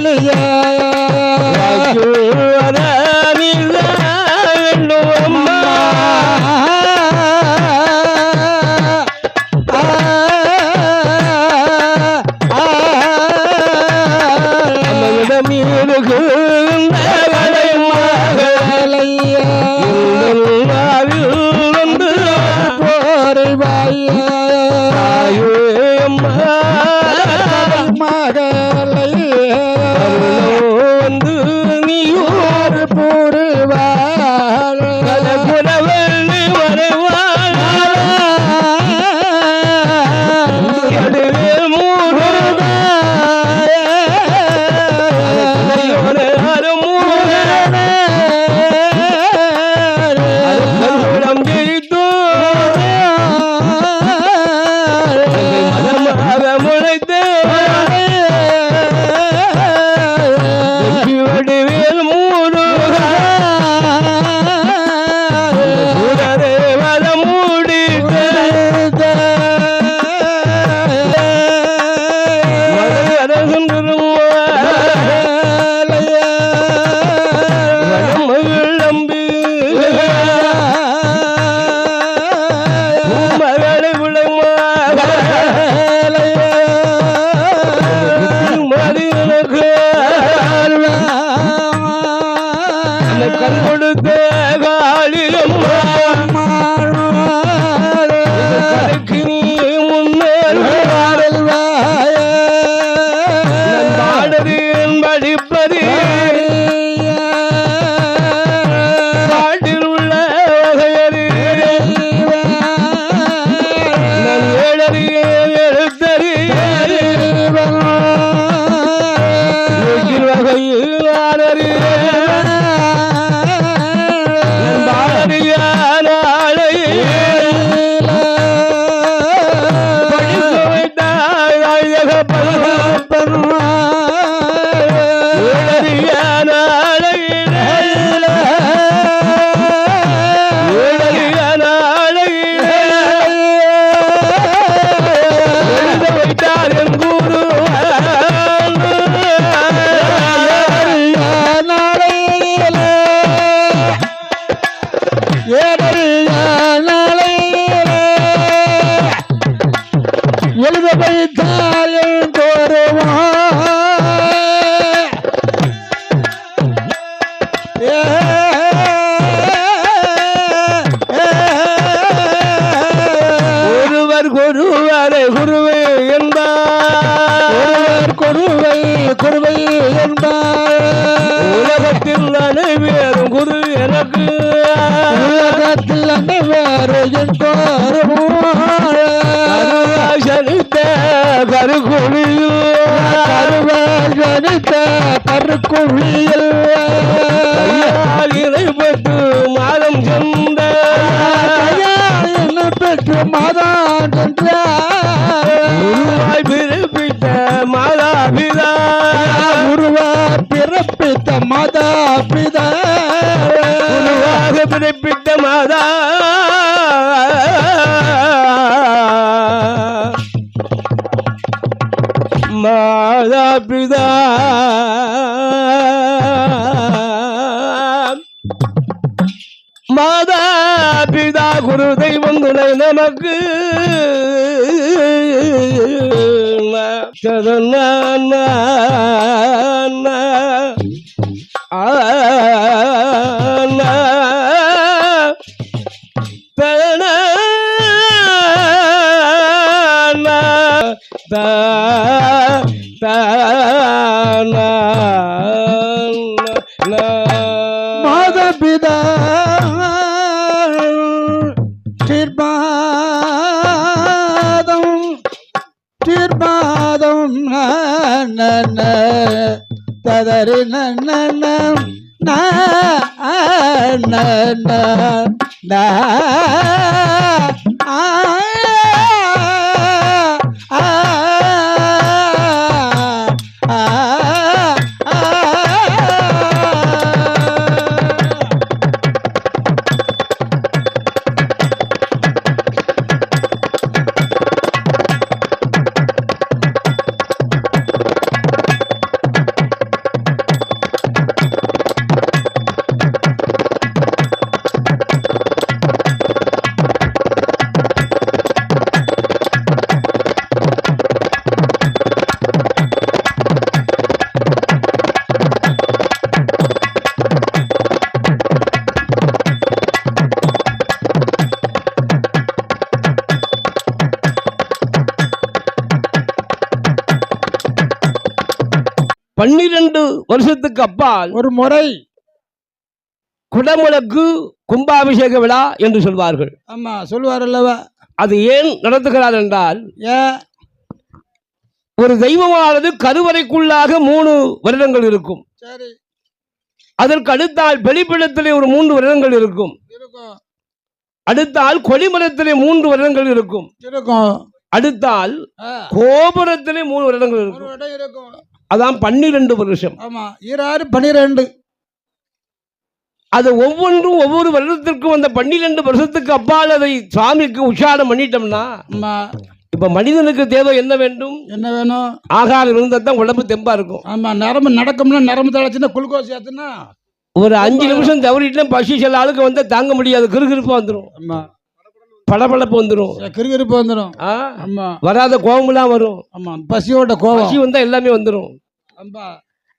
இல்லையா பெற்று மாதம் சென்ற பெற்று மாதம் சென்றாய் பிறப்பித்த மாதா பிதா உருவாய் பிறப்பித்த மாதா பிதா உருவாக பிறப்பித்த மாதா மாதா பிதா மாதா பிதா குரு தெய்வம் துணை நமக்கு மாதா பிதா தீர்மாதம் ததறி 12 வருஷத்துக்கு அப்பால் ஒரு முறை குடமுழக்கு கும்பாபிஷேக விழா என்று சொல்வார்கள். ஆமா சொல்லுவார் அல்லவா. அது ஏன் நடத்துகிறார் என்றால், ஏன் ஒரு தெய்வமானது கருவறைக்குள்ளாக 3 வருடங்கள் இருக்கும். சரி அதற்கு அடுத்தால் வெளிப்படத்திலே ஒரு 3 வருடங்கள் இருக்கும். இருக்கும் அடுத்தால் கொடிமரத்திலே 3 வருடங்கள் இருக்கும். இருக்கும் அடுத்தால் கோபுரத்திலே 3 வருடங்கள் இருக்கும். ஒரு இடம் இருக்கும். அதான் 12 வருஷம். ஆமா 12 அது ஒவ்வொன்றும் ஒவ்வொரு வருடத்திற்கும் அந்த 12 வருஷத்துக்கு அப்பால் அதை சுவாமிக்கு உச்சாரம் பண்ணிட்டோம்னா, ஆமா இப்ப மனிதனுக்கு தேவை என்ன வேண்டும்? என்ன வேணும்? ஆகாரம் இருந்தால் தான் உடம்பு தெம்பா இருக்கும். ஆமா நரம்பு நடக்கும்னா நரம்பு தளச்சுன்னா குளுக்கோஸ் ஏத்துனா ஒரு 5 நிமிஷம் தவறிட்டு பசி சில ஆளுக்கு வந்து தாங்க முடியாது, கிறுகிறுப்பு வந்துடும். ஆமா பளபளப்பு வந்துடும், கிறுகிறுப்பு வந்துடும். ஆமா வராத கோபம்லாம் வரும். ஆமா பசியோட கோபம், பசி வந்தா எல்லாமே வந்துடும். ஆமா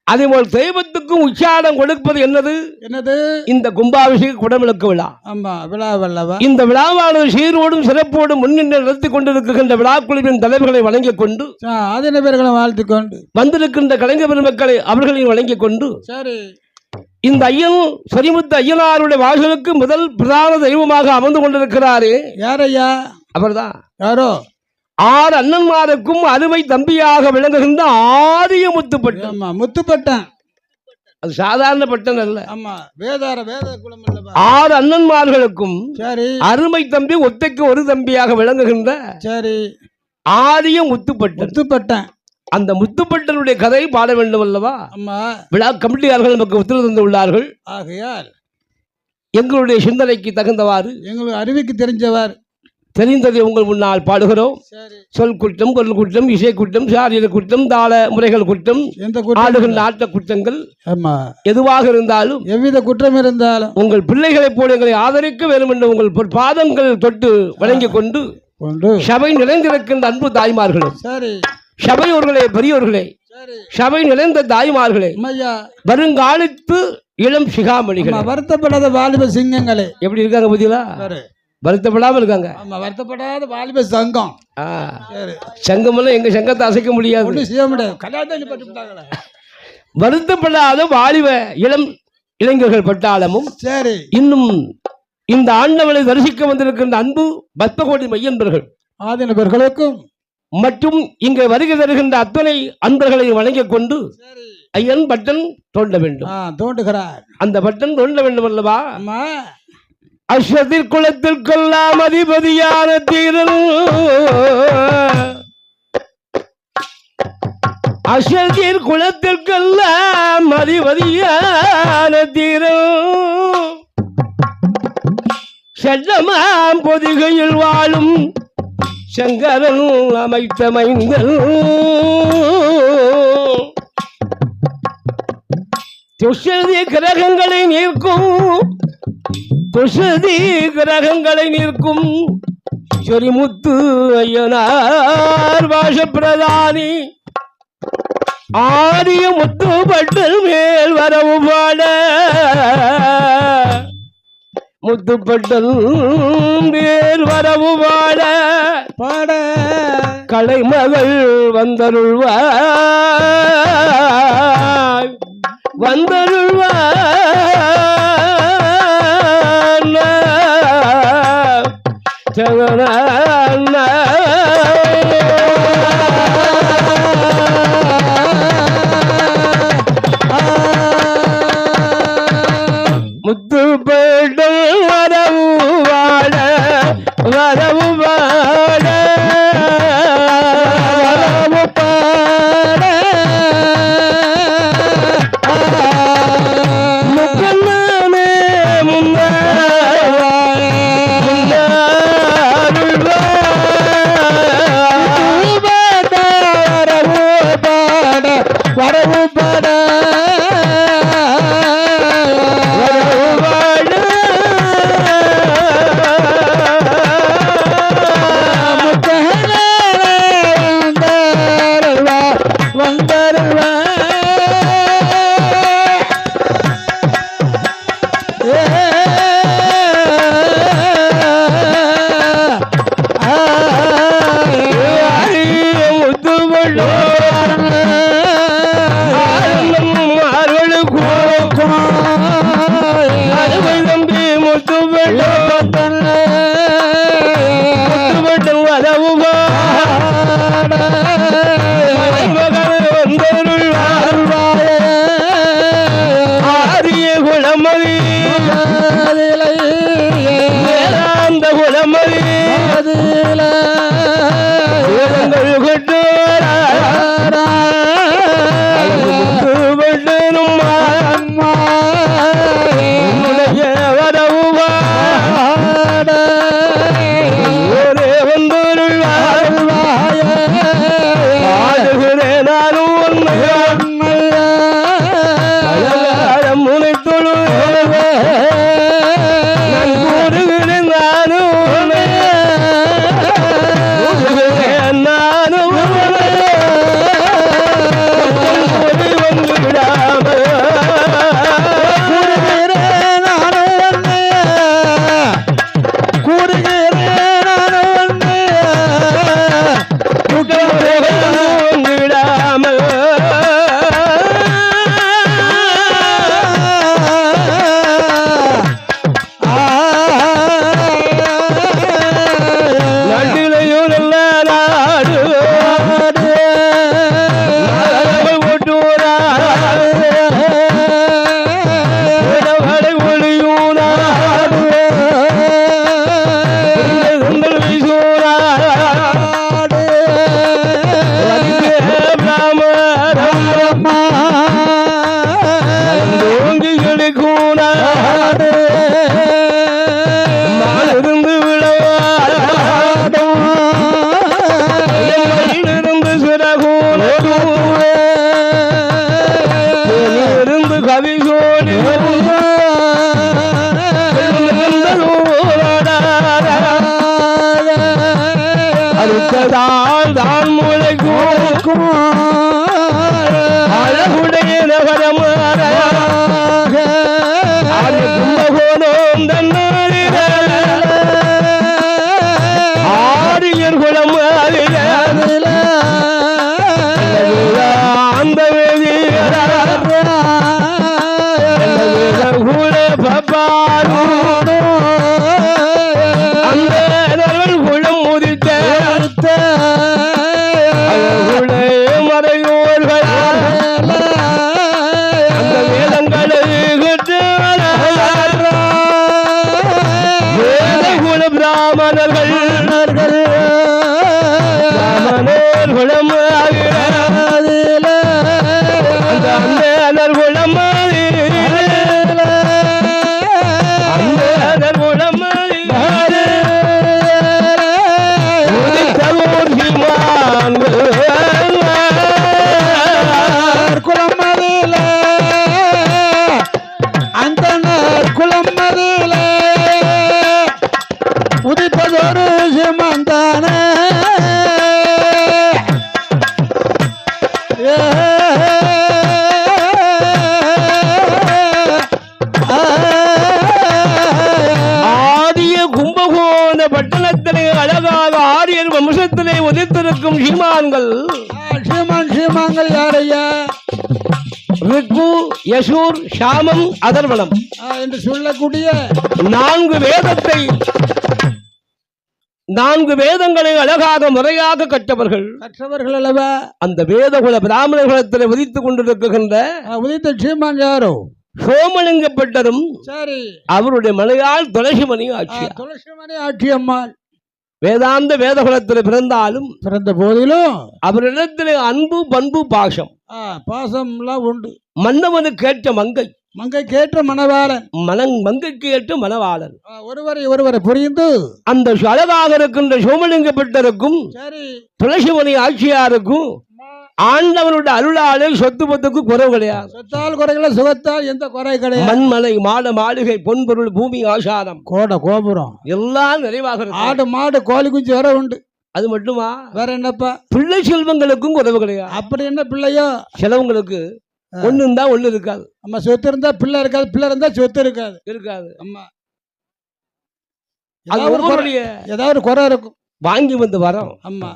அதே போல் தெய்வத்துக்கும் உச்சாரம் கொடுப்பது என்னது? என்னது? இந்த கும்பாபிஷேக குடமுழக்கு விழா. ஆமா விழா வல்லவா. இந்த விழாவானது சீரோடும் சிறப்போடும் முன்னின்று நடத்தி கொண்டிருக்கின்ற விழாக்குழுவின் தலைவர்களை வணங்கிக் கொண்டு, ஆதின பேர்களை வாழ்த்து கொண்டு, வந்திருக்கின்ற கலைஞர் பெருமக்களை அவர்களையும் வணங்கிக் கொண்டு, சரி இந்த ஐயன் சொரிமுத்து ஐயனாருடைய வாசலுக்கு முதல் பிரதான தெய்வமாக அமர்ந்து கொண்டிருக்கிறாரே, யாரையா? அவர்தான். யாரோ 6 அண்ணன்மாருக்கும் அருமை தம்பியாக விளங்குகின்ற ஆரிய முத்துப்பட்டன். முத்துப்பட்டன் அது சாதாரண பட்டன் அல்ல. ஆமா வேதார வேத குலம் அல்லவா. 6 அண்ணன்மார்களுக்கும் சரி அருமை தம்பி ஒத்தைக்கு ஒரு தம்பியாக விளங்குகின்ற சரி ஆரிய முத்துப்பட்டன். முத்துப்பட்டன் அந்த முத்துப்பட்டனுடைய கதை பாட வேண்டும் அல்லவா. ஆமா விழா கமிட்டியார்கள் நமக்கு உத்தரவு தந்து உள்ளார்கள். ஆகையால் எங்களுடைய சிந்தனைக்கு தகுந்தவாறு, எங்களுக்கு அறிவிக்கு தெரிஞ்சவாறு தெரிந்ததை உங்கள் முன்னால் பாடுகிறோம். சொல் குற்றம், பொருள் குற்றம், இசை குற்றம், சாரீர குற்றம், தாள முறைகள் குற்றம், ஆடுகின்ற ஆட்ட குற்றங்கள் எதுவாக இருந்தாலும், எவ்வித குற்றம் இருந்தாலும் உங்கள் பிள்ளைகளைப் போல எங்களை ஆதரிக்க வேண்டும் என்று உங்கள் பாதங்கள் தொட்டு வழங்கிக் கொண்டு, சபை நிறைந்திருக்கின்ற அன்பு தாய்மார்களும், சபையோர்களே பெரியோர்களே, சபை நிறைந்த தாய்மார்களே, வருங்காலத்து இளம் சிகாமணிகள், வருத்தப்படாத வாலிப சிங்கங்களே, எப்படி இருக்காங்க பத்தியா? வருத்தப்படாம இருக்காங்க. வருத்தப்படாத வாலிப சங்கம். சங்கமெல்லாம் எங்க சங்கத்தை அசைக்க முடியாது, செய்ய முடியாது. வருத்தப்படாத வாலிப இளம் இளைஞர்கள் பட்டாளமும் சரி, இன்னும் இந்த ஆண்டவனை தரிசிக்க வந்திருக்கின்ற அன்பு 10 கோடி மையன்பர்கள் ஆதினவர்களுக்கும் மற்றும் இங்கே வருகை தருகின்ற அத்தனை அன்பர்களை வணங்கிக் கொண்டு, ஐயன் பட்டன் தோண்ட வேண்டும். தோண்டுகிறார். அந்த பட்டன் தோண்ட வேண்டும் அல்லவா. அஸ்வதிர் குலத்திற்கெல்லாம் அதிபதியான தீரன், அஸ்வதிர் குலத்திற்கெல்லாம் அதிபதியான தீரன், சட்டமாம் பொதிகையில் வாழும் சங்கரன் அமைத்த மைந்தன், துஷதி கிரகங்களை நீர்க்கும், துஷதி கிரகங்களை நிற்கும் சொரிமுத்து ஐயனார் வாசப்பிரதானி, ஆரிய முத்துப்பட்டன் மேல் வரவு பாட, முத்துப்பட்டன் மேல் வரவு பாட பாட, கலைமகள் வந்தருள்வாய் வந்தருள்வாய் முத்துப்பட்டன் வரவு வாட வரவு வாட வரவு பாட விடாமல் நடுலையும் நல்ல நாடு தான் முளைக்கும் அழகுடைய நகரமாக கும்பகோணம் தன்னாரில் ஆரியர் குளம் அந்த வேதி கூட பப்பாரும் அந்த நகர் குளம் முதித்த மறையோர்கள் அந்த வேதங்களை வேதகுல பிராமணர்கள் பிராமணர் குலம் அந்த அந்தனர் குலம் அந்தனர் குலம் குளமதில அந்த குளமதில உதிப்பதொரு சிமந்தான ஆதிய கும்பகோண பட்டணத்திலே அழகாக ஆரியர் வம்சத்திலே உதித்திருக்கும் சீமான்கள் சீமான்கள் யாரையா? ரிக்கு யசூர் சாமம் அதர்வனம் என்று சொல்லக்கூடிய 4 வேதங்களை அழகாக முறையாக கற்றவர்கள் அல்லவா? அந்த வேதகுல பிராமணர்களிடத்தில் உதித்துக் கொண்டிருக்கின்ற உதித்த சீமான் யாரோ? சோமலிங்கப்பட்டரும் சரி, அவருடைய மலையாள் துளசிமணி ஆட்சியம்மாள் வேதாந்த வேதகுலத்தில் பிறந்த போதிலும் அவரிடத்தில் அன்பு பண்பு பாசம் எல்லாம் உண்டு. மன்னவனுக்கு ஏற்ற மங்கைக்கு ஏற்ற மணவாளன், மங்கைக்கு ஏற்ற மணவாளன் ஒருவரை புரிந்து அந்த அழகாக இருக்கின்ற சோமலிங்கப்பட்டருக்கும் துளசிமணி ஆட்சியாருக்கும் ஆண்டவனுடைய அருளாலே சொத்து பத்துக்கு குறைவு கிடையாது. சொத்தால் குறைகளை சுகத்தால் எந்த குறை கிடையாது. மண்மலை மாட மாளிகை பொன்பொருள் பூமி ஆசாரம் கோட கோபுரம் எல்லாம் நிறைவாக ஆடு மாடு கோழி குஞ்சு வர உண்டு. அது மட்டுமா? வேற என்னப்பா? பிள்ளை செல்வங்களுக்கும் குறைவு கிடையாது. அப்படி என்ன பிள்ளையோ? சிலவங்களுக்கு ஒண்ணு இருந்தா ஒண்ணு இருக்காது. அம்மா சொத்து இருந்தா பிள்ளை இருக்காது, பிள்ளை இருந்தா சொத்து இருக்காது. அம்மா ஏதாவது குறை இருக்கும். வாங்கி வந்து வரோம். அம்மா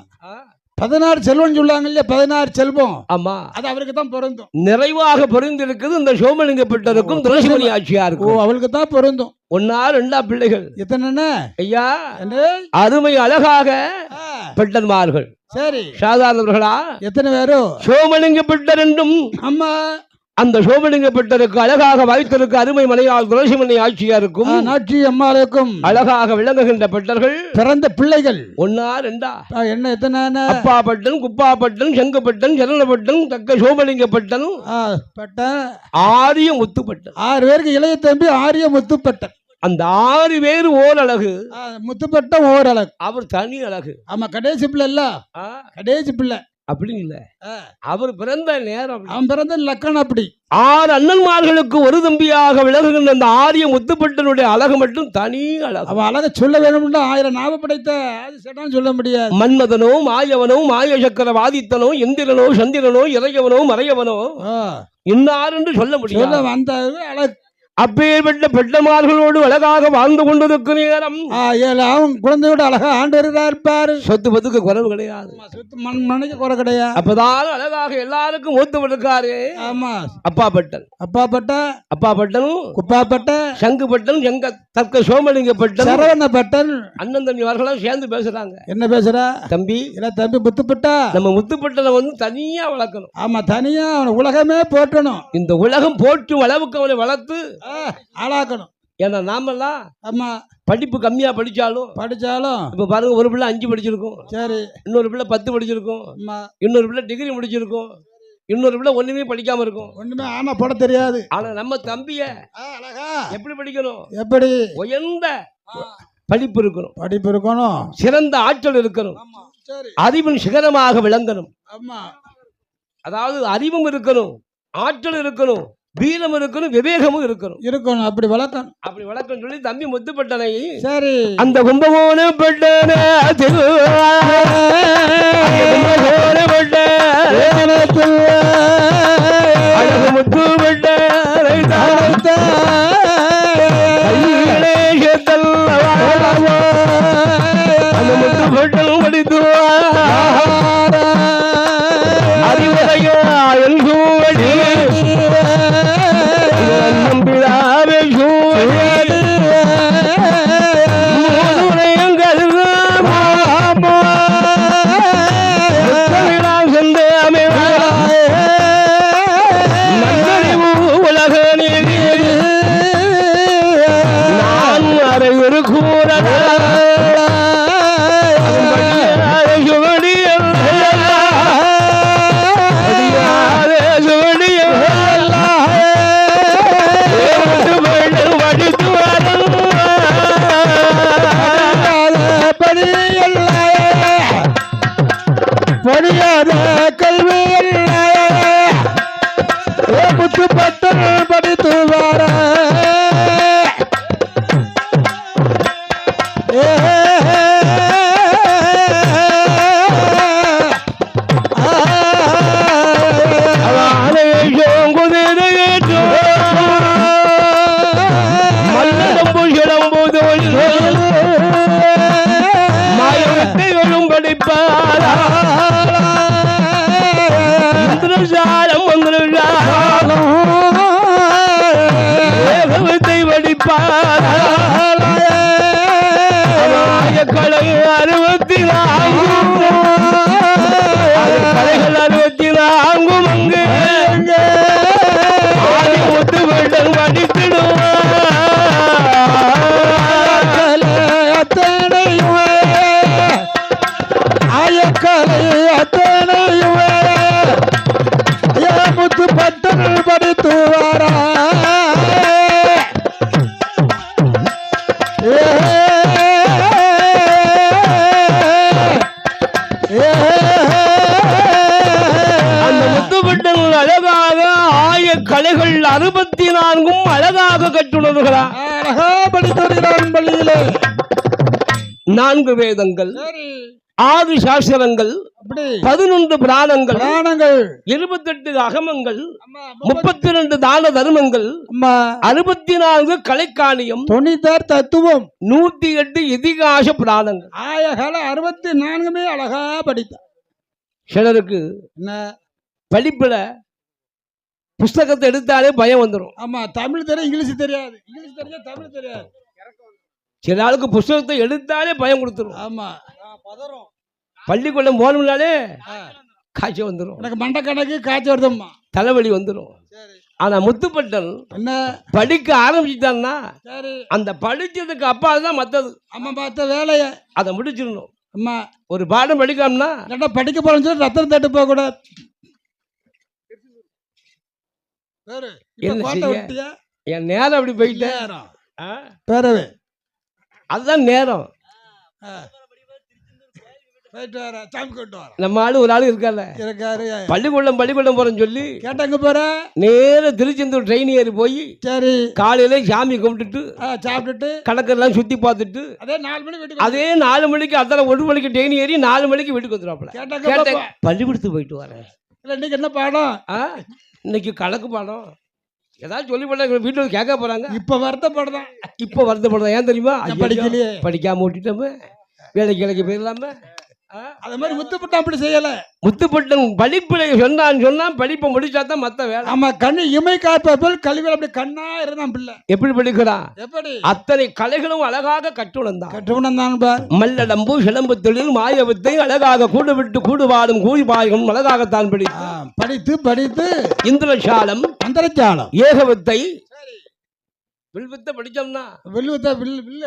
16 செல்வம் சொல்லுவாங்க இல்லையா? 16 செல்வம். ஆமா, அது அவருக்கு தான் பொருந்தும். நிறைவாக பொருந்து இருக்குது இந்த சோமலிங்கப்பட்டருக்கும் துளசிமணி ஆட்சியாருக்கும். அவளுக்கு தான் பொருந்தும். 1 2 பிள்ளைகள். எத்தனை ஐயா? அருமை அழகாக பெற்றன்மார்கள். சரி, சாதாரணவர்களா? எத்தனை பேரும் சோமலிங்கப்பட்டர் என்றும் அம்மா அந்த சோமலிங்கப்பட்டருக்கு அழகாக வாய்த்திருக்க அருமை மனையால் துளசிமணி ஆட்சியாருக்கும் நாட்சி அம்மாளுக்கும் அழகாக விளங்குகின்ற பட்டர்கள் பிறந்த பிள்ளைகள் 1 2 என்ன? எத்தனை? அப்பா பட்டன், குப்பா பட்டன், செங்கப்பட்டன், சரணப்பட்டன், தக்க சோமலிங்கப்பட்டன், ஆரிய முத்துப்பட்டன். 6 பேருக்கு இளைய தம்பி ஆரிய முத்துப்பட்டன். அந்த 6 பேர் ஓர் அழகு. முத்துப்பட்ட ஓர் அழகு, அவர் தனி அழகு. ஆமா, கடைசி பிள்ளை இல்ல, கடைசி பிள்ளை அப்படி இல்ல. அவர் பிறந்த நேரம், அவன் பிறந்த லக்கணம் அப்படி. 6 அண்ணன்மார்களுக்கு ஒரு தம்பியாக விலகுகின்ற அந்த ஆரிய முத்துப்பட்டனுடைய அழகு மட்டும் தனி அழகு. அவன் அழக சொல்ல வேணும்னா 1000 நாம படைத்த சொல்ல முடியாது. மன்மதனோ, மாயவனோ, மாய சக்கர வாதித்தனோ, எந்திரனோ, சந்திரனோ, இறையவனோ, மறையவனோ இன்னார் என்று சொல்ல முடியாது. அந்த அழகு அப்பேற்பட்ட பெட்டமார்களோடு அழகாக வாழ்ந்து கொண்டிருக்கிற நேரம் அவன் குழந்தையோட அழகா ஆண்டு இருப்பாரு. சொத்து பத்துக்கு குறைவு கிடையாது, சொத்து மண்ணுக்கு குறை கிடையாது. அப்பதான் அழகாக எல்லாருக்கும் மூத்து இருக்காரு. ஆமா, அப்பா பட்டன், அப்பா பட்டனும் குப்பாப்பட்ட சங்கு பட்டன், எங்க தக்க சோமலிங்க பட்டன், சரவண பட்டன், அண்ணன் தம்பி அவர்களும் சேர்ந்து பேசுறாங்க. என்ன பேசுறா? தம்பி தம்பி முத்துப்பட்டா, நம்ம முத்துப்பட்டனை வந்து தனியா வளர்க்கணும். ஆமா, தனியா அவனை உலகமே போட்டணும். இந்த உலகம் போற்றும் அளவுக்கு அவனை வளர்த்து ஆளாக்கணும். ஏன்னா நாமெல்லாம் ஆமா படிப்பு கம்மியா படிச்சாலும் இப்ப பாருங்க, ஒரு பிள்ளை 5 படிச்சிருக்கும், சரி, இன்னொரு பிள்ளை 10 படிச்சிருக்கும், இன்னொரு பிள்ளை டிகிரி முடிச்சிருக்கும், இன்னொரு பிள்ளை ஒண்ணுமே படிக்காம இருக்கும், ஒண்ணுமே ஆனா போட தெரியாது. ஆனா நம்ம தம்பிய எப்படி படிக்கணும்? எப்படி? உயர்ந்த படிப்பு இருக்கணும், சிறந்த ஆற்றல் இருக்கணும், அறிவின் சிகரமாக விளங்கணும். அதாவது அறிவும் இருக்கணும், ஆற்றல் இருக்கணும், வீரம் இருக்கணும், விவேகமும் இருக்கணும். அப்படி வளர்க்கணும் சொல்லி தம்பி முத்துப்பட்டனை, சரி, அந்த கும்பகோண பட்டன முத்துப்பட்ட அந்த முத்துப்பட்டம் படித்து அறிவுரையா எல்கூடி படித்து வார மாயத்தையும் படிப்பாரா இந்திரஜாலம் கலை 64 கலைகள் 64 அங்கு முத்து வெள்ளம் முத்து பட்டன் படித்து வாரா கலைகள் 64 அழகாக கற்றுணர்கிறார். அழகா படித்திருக்கிறான். பள்ளியிலே 4 வேதங்கள், 6 சாஸ்திரங்கள், 11 புராணங்கள், 28 அகமங்கள், 32 தான தர்மங்கள், 64 கலைக்காணியம், 96 தத்துவம், 108 இதிகாச புராணங்கள், ஆயகால 64 அழகா படித்தார். சிலருக்கு படிப்புல புஸ்தகத்தை எடுத்தாலே பயம் வந்துடும். ஆமா, தமிழ் தெரியும், இங்கிலீஷ் தெரியாது, இங்கிலீஷ் தெரிஞ்சா தமிழ் தெரியாது. சில ஆளுக்கு புஸ்தகத்தை எடுத்தாலே பயம் கொடுத்துரும். ஆமா, பள்ளிக்கூடம் போகணும்னாலே காய்ச்சல் வந்துடும். எனக்கு மண்டை கணக்கு காய்ச்சல் வருதும்மா, தலைவலி வந்துடும். ஆனா முத்துப்பட்டன் என்ன படிக்க ஆரம்பிச்சுட்டான்னா அந்த படிச்சதுக்கு அப்பா தான் மத்தது. அம்மா பார்த்த வேலைய அதை முடிச்சிடணும். அம்மா ஒரு பாடம் படிக்காமனா படிக்க போறேன்னு சொல்லி ரத்தம் தட்டு போக கூடாது. என் நேரம் அப்படி போயிட்டேன். அதுதான் நேரம். நம்ம ஆளு ஒரு ஆளு இருக்காரு, பள்ளிக்கூடம் போறேன்னு சொல்லி கேட்டாங்க. போற நேர திருச்செந்தூர் ட்ரெயின் ஏறி போய் சரி காலையில சாமி கும்பிட்டுட்டு சாப்பிட்டுட்டு கடற்கரெல்லாம் சுத்தி பார்த்துட்டு அதே 4 மணிக்கு அத்தனை 1 மணிக்கு ட்ரெயின் ஏறி 4 மணிக்கு வீட்டுக்கு வந்துடுவாப்ல. கேட்டாங்க பள்ளிக்கூடத்துக்கு போயிட்டு வரேன். இன்னைக்கு என்ன பாடம்? இன்னைக்கு கணக்கு பாடம். ஏதாவது சொல்லி போட்டா வீட்டுல கேட்க போறாங்க. இப்ப வருத்தப்படுறேன். இப்ப வருத்தப்படுறேன். ஏன் தெரியுமா? படிக்கலையே, படிக்காம விட்டுட்டோமே, வேலைக்கு போயிடலாமே. அது மாதிரி முத்துப்பட்டம் அப்படி செய்யல. முத்துப்பட்டன் படிப்பில் சொன்னா படிப்பை முடிச்சா தான் மத்த வேலை. ஆமா, கண்ணு இமை காப்பதில் கல்வியில் அப்படி கண்ணா இருந்தான் பிள்ளை. எப்படி படிக்கிறான்? எப்படி? அத்தனை கலைகளும் அழகாக கற்றுணர்ந்தான் பார். மல்லடம்பு சிலம்பு தொழில் மாயவத்தை அழகாக கூடு விட்டு கூடுபாடும் கூலிபாயும் அழகாகத்தான் படித்து இந்திரசாலம் ஏகவத்தை வில்வித்தை படிச்சோம்னா வில்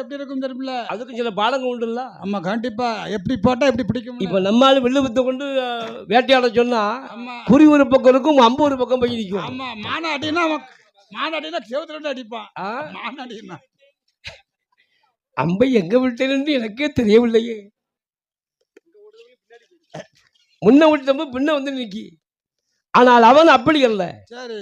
எப்படி இருக்கும் தெரியல. அதுக்கு சில பாடங்கள் உண்டுல்ல. ஆமா, கண்டிப்பா. எப்படி போட்டா எப்படி பிடிக்கும். இப்ப நம்மளால வில்லுவித்தை கொண்டு வேட்டையாட சொன்னா குறி ஒரு பக்கம் இருக்கும், அம்பு ஒரு பக்கம் போய் நிற்கும். ஆமா, மானாடினா செவத்துல அடிப்பான். மானாடினா அம்பை எங்க விட்டேன்னு எனக்கே தெரியவில்லையே. முன்ன விட்டம்பு பின்ன வந்து நிக்கி. ஆனால் அவன் அப்படி அல்ல.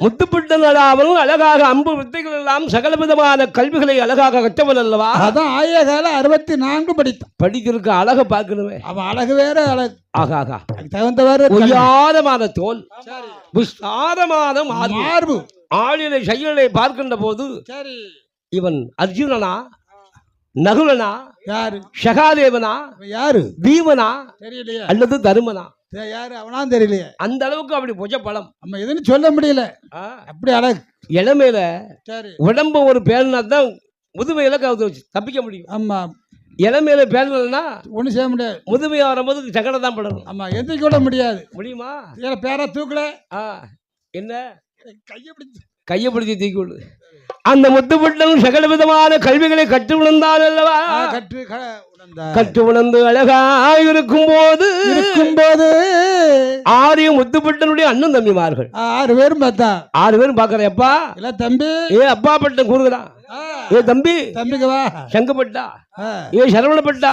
முத்துப்பட்டன் அவனும் அழகாக அம்பு வித்தைகள் எல்லாம் சகல விதமான கல்விகளை அழகாக கற்றவன் அல்லவா. அதான் ஆய கால 64 படித்தான். படித்திருக்க அழக பார்க்கணுமே. அவன் அழகு வேற அழகு. ஆகாகா தகுந்தவாறு ஒய்யாதமான தோல், விஸ்தாரமான மார்பு, ஆளிலை செயலை பார்க்கின்ற போது இவன் அர்ஜுனனா, நகுலனா, யாரு சகாதேவனா, யாரு பீமனா தெரியலையா, அல்லது தருமனா, யாரு அவனா தெரியலையே. அந்த அளவுக்கு அப்படி புஜ பலம். நம்ம எதுன்னு சொல்ல முடியல. அப்படி அழகு. இளமையில உடம்பு ஒரு பேனா தான் முதுமையில தப்பிக்க முடியும். ஆமா, இளமையில பேனா ஒன்றும் செய்ய முடியாது. முதுமையா வரும்போது சகடை தான் படணும். ஆமா, எந்திரிக்க கூட முடியாது. முடியுமா? பேரா தூக்கல. என்ன கையை பிடிச்சி தூக்கி விடு. அந்த முத்துப்பட்டன் சகல விதமான கல்விகளை கற்று உணர்ந்தான் அல்லவா. கற்று உணர்ந்து அழகாக இருக்கும் போது ஆரியும் முத்துப்பட்டனுடைய அண்ணன் தம்பிமார்கள் 6 பேரும் பார்த்தா 6 பேரும் பாக்குறேன். அப்பா இல்ல தம்பி, அப்பா பட்டன் கூறுகிறான். தம்பி தம்பிக்கு வா. சங்கப்பட்டா, சரவணப்பட்டா,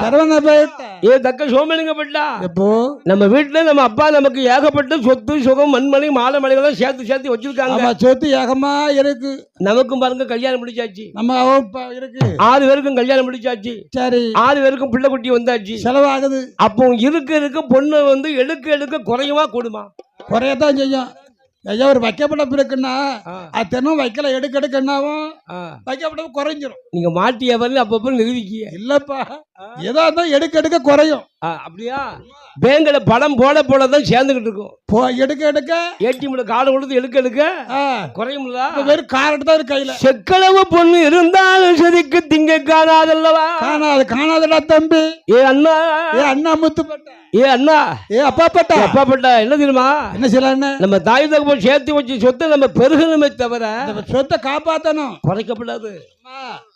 தக்க சோமலிங்கப்பட்டா. நம்ம வீட்டுல நம்ம அப்பா நமக்கு ஏகப்பட்ட சொத்து சுகம் மண்மணி மாலை மலைகளும் சேர்த்து வச்சிருக்காங்க. சொத்து ஏகமா இருக்கு. நமக்கும் பாருங்க கல்யாணம் முடிச்சாச்சு. நம்ம இருக்கு 6 பேருக்கும் கல்யாணம் முடிச்சாச்சு. சரி, 6 பேருக்கும் பிள்ளை குட்டி வந்தாச்சு. செலவாகுது. அப்போ இருக்க பொண்ணு வந்து எடுக்க குறையுமா கூடுமா? குறையத்தான் செய்யும். ஐயா, ஒரு வைக்கப்படம் இருக்குன்னா அது தினம் வைக்கல எடுக்கன்னாவும் வைக்கப்படம் குறைஞ்சிரும். நீங்க மாட்டிய வரல அப்பப்ப நிரூபிக்கிய இல்லப்பா. ஏதோ எடுக்க குறையும். அப்படியா? பேங்க்ல படம் போலதான் சேர்ந்துகிட்டு இருக்கும். எடுக்க ஏடிஎம்ல கார்டு கொடுத்து எடுக்க குறையும்ல. வெறும் கார்டு தான் கையில. செக்களவு பொண்ணு இருந்தாலும் செதிக்கு திங்க காணாதல்லவா. காணாதடா தம்பி. அண்ணா முத்துப்பட்ட. அண்ணா அப்பா பட்டா என்ன தெரியுமா? என்ன செய்யலாம்? நம்ம தாய் தகப்பன் சேர்த்து வச்சு சொத்தை நம்ம பெருகணுமே தவிர சொத்தை காப்பாத்தணும், குறைக்கப்படாது.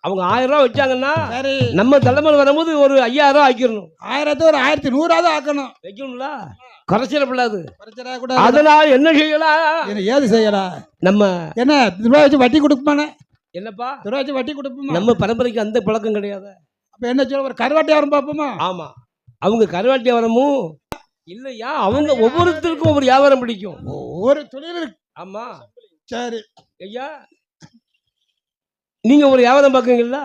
அவங்க 1000 ரூபாய் வச்சாங்கன்னா நம்ம தலைமுறை வரும்போது ஒரு 5000 ஆக்கிடணும். 1000 ஒரு 1100 ஆக்கணும். வைக்கணும்ல, குறைச்சிடப்படாது. அதனால் என்ன செய்யலாம்? ஏது செய்யலாம்? நம்ம என்ன ரூபாய் வச்சு வட்டி கொடுப்பானே. என்னப்பா ரூபாய் வச்சு வட்டி கொடுப்போமா? நம்ம பரம்பரைக்கு அந்த பழக்கம் கிடையாது. அப்ப என்ன சொல்ல, ஒரு கருவாட்டி வியாபாரம் பார்ப்போமா? ஆமா, அவங்க கருவாட்டி வியாபாரமும் இல்லையா, அவங்க ஒவ்வொருத்தருக்கும் ஒவ்வொரு வியாபாரம் பிடிக்கும், ஒவ்வொரு தொழில் இருக்கு. ஆமா, சரி ஐயா, நீங்க ஒரு வியாபாரம் பார்க்குறீங்களா?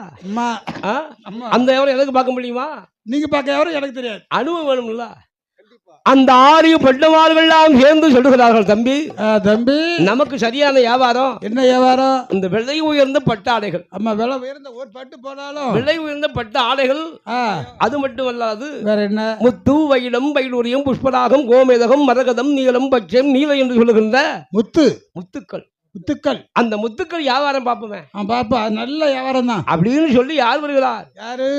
அந்த வியாபாரம் எனக்கு பார்க்க முடியுமா? நீங்க பார்க்க வியாபாரம் எனக்கு தெரியாது. அனுபவம் வேணும்ல. அந்த 6 பட்டமார்கள் எல்லாம் சேர்ந்து சொல்லுகிறார்கள், தம்பி நமக்கு சரியான வியாபாரம் என்ன வியாபாரம்? இந்த விலை உயர்ந்த பட்டு ஆடைகள். அம்மா, விலை உயர்ந்த ஒரு பட்டு போனாலும் விலை உயர்ந்த பட்டு ஆடைகள். அது மட்டுமல்லாது வேற என்ன? முத்து, வைடம், வைடூரியம், புஷ்பராகம், கோமேதகம், மரகதம், நீலம், பச்சை, நீலம் என்று சொல்லுகின்ற முத்துக்கள். அந்த முத்துக்கள் வியாபாரம் பார்ப்போமே. பாப்பா, நல்ல வியாபாரம் தான் அப்படின்னு சொல்லி யார் வருகிறார்?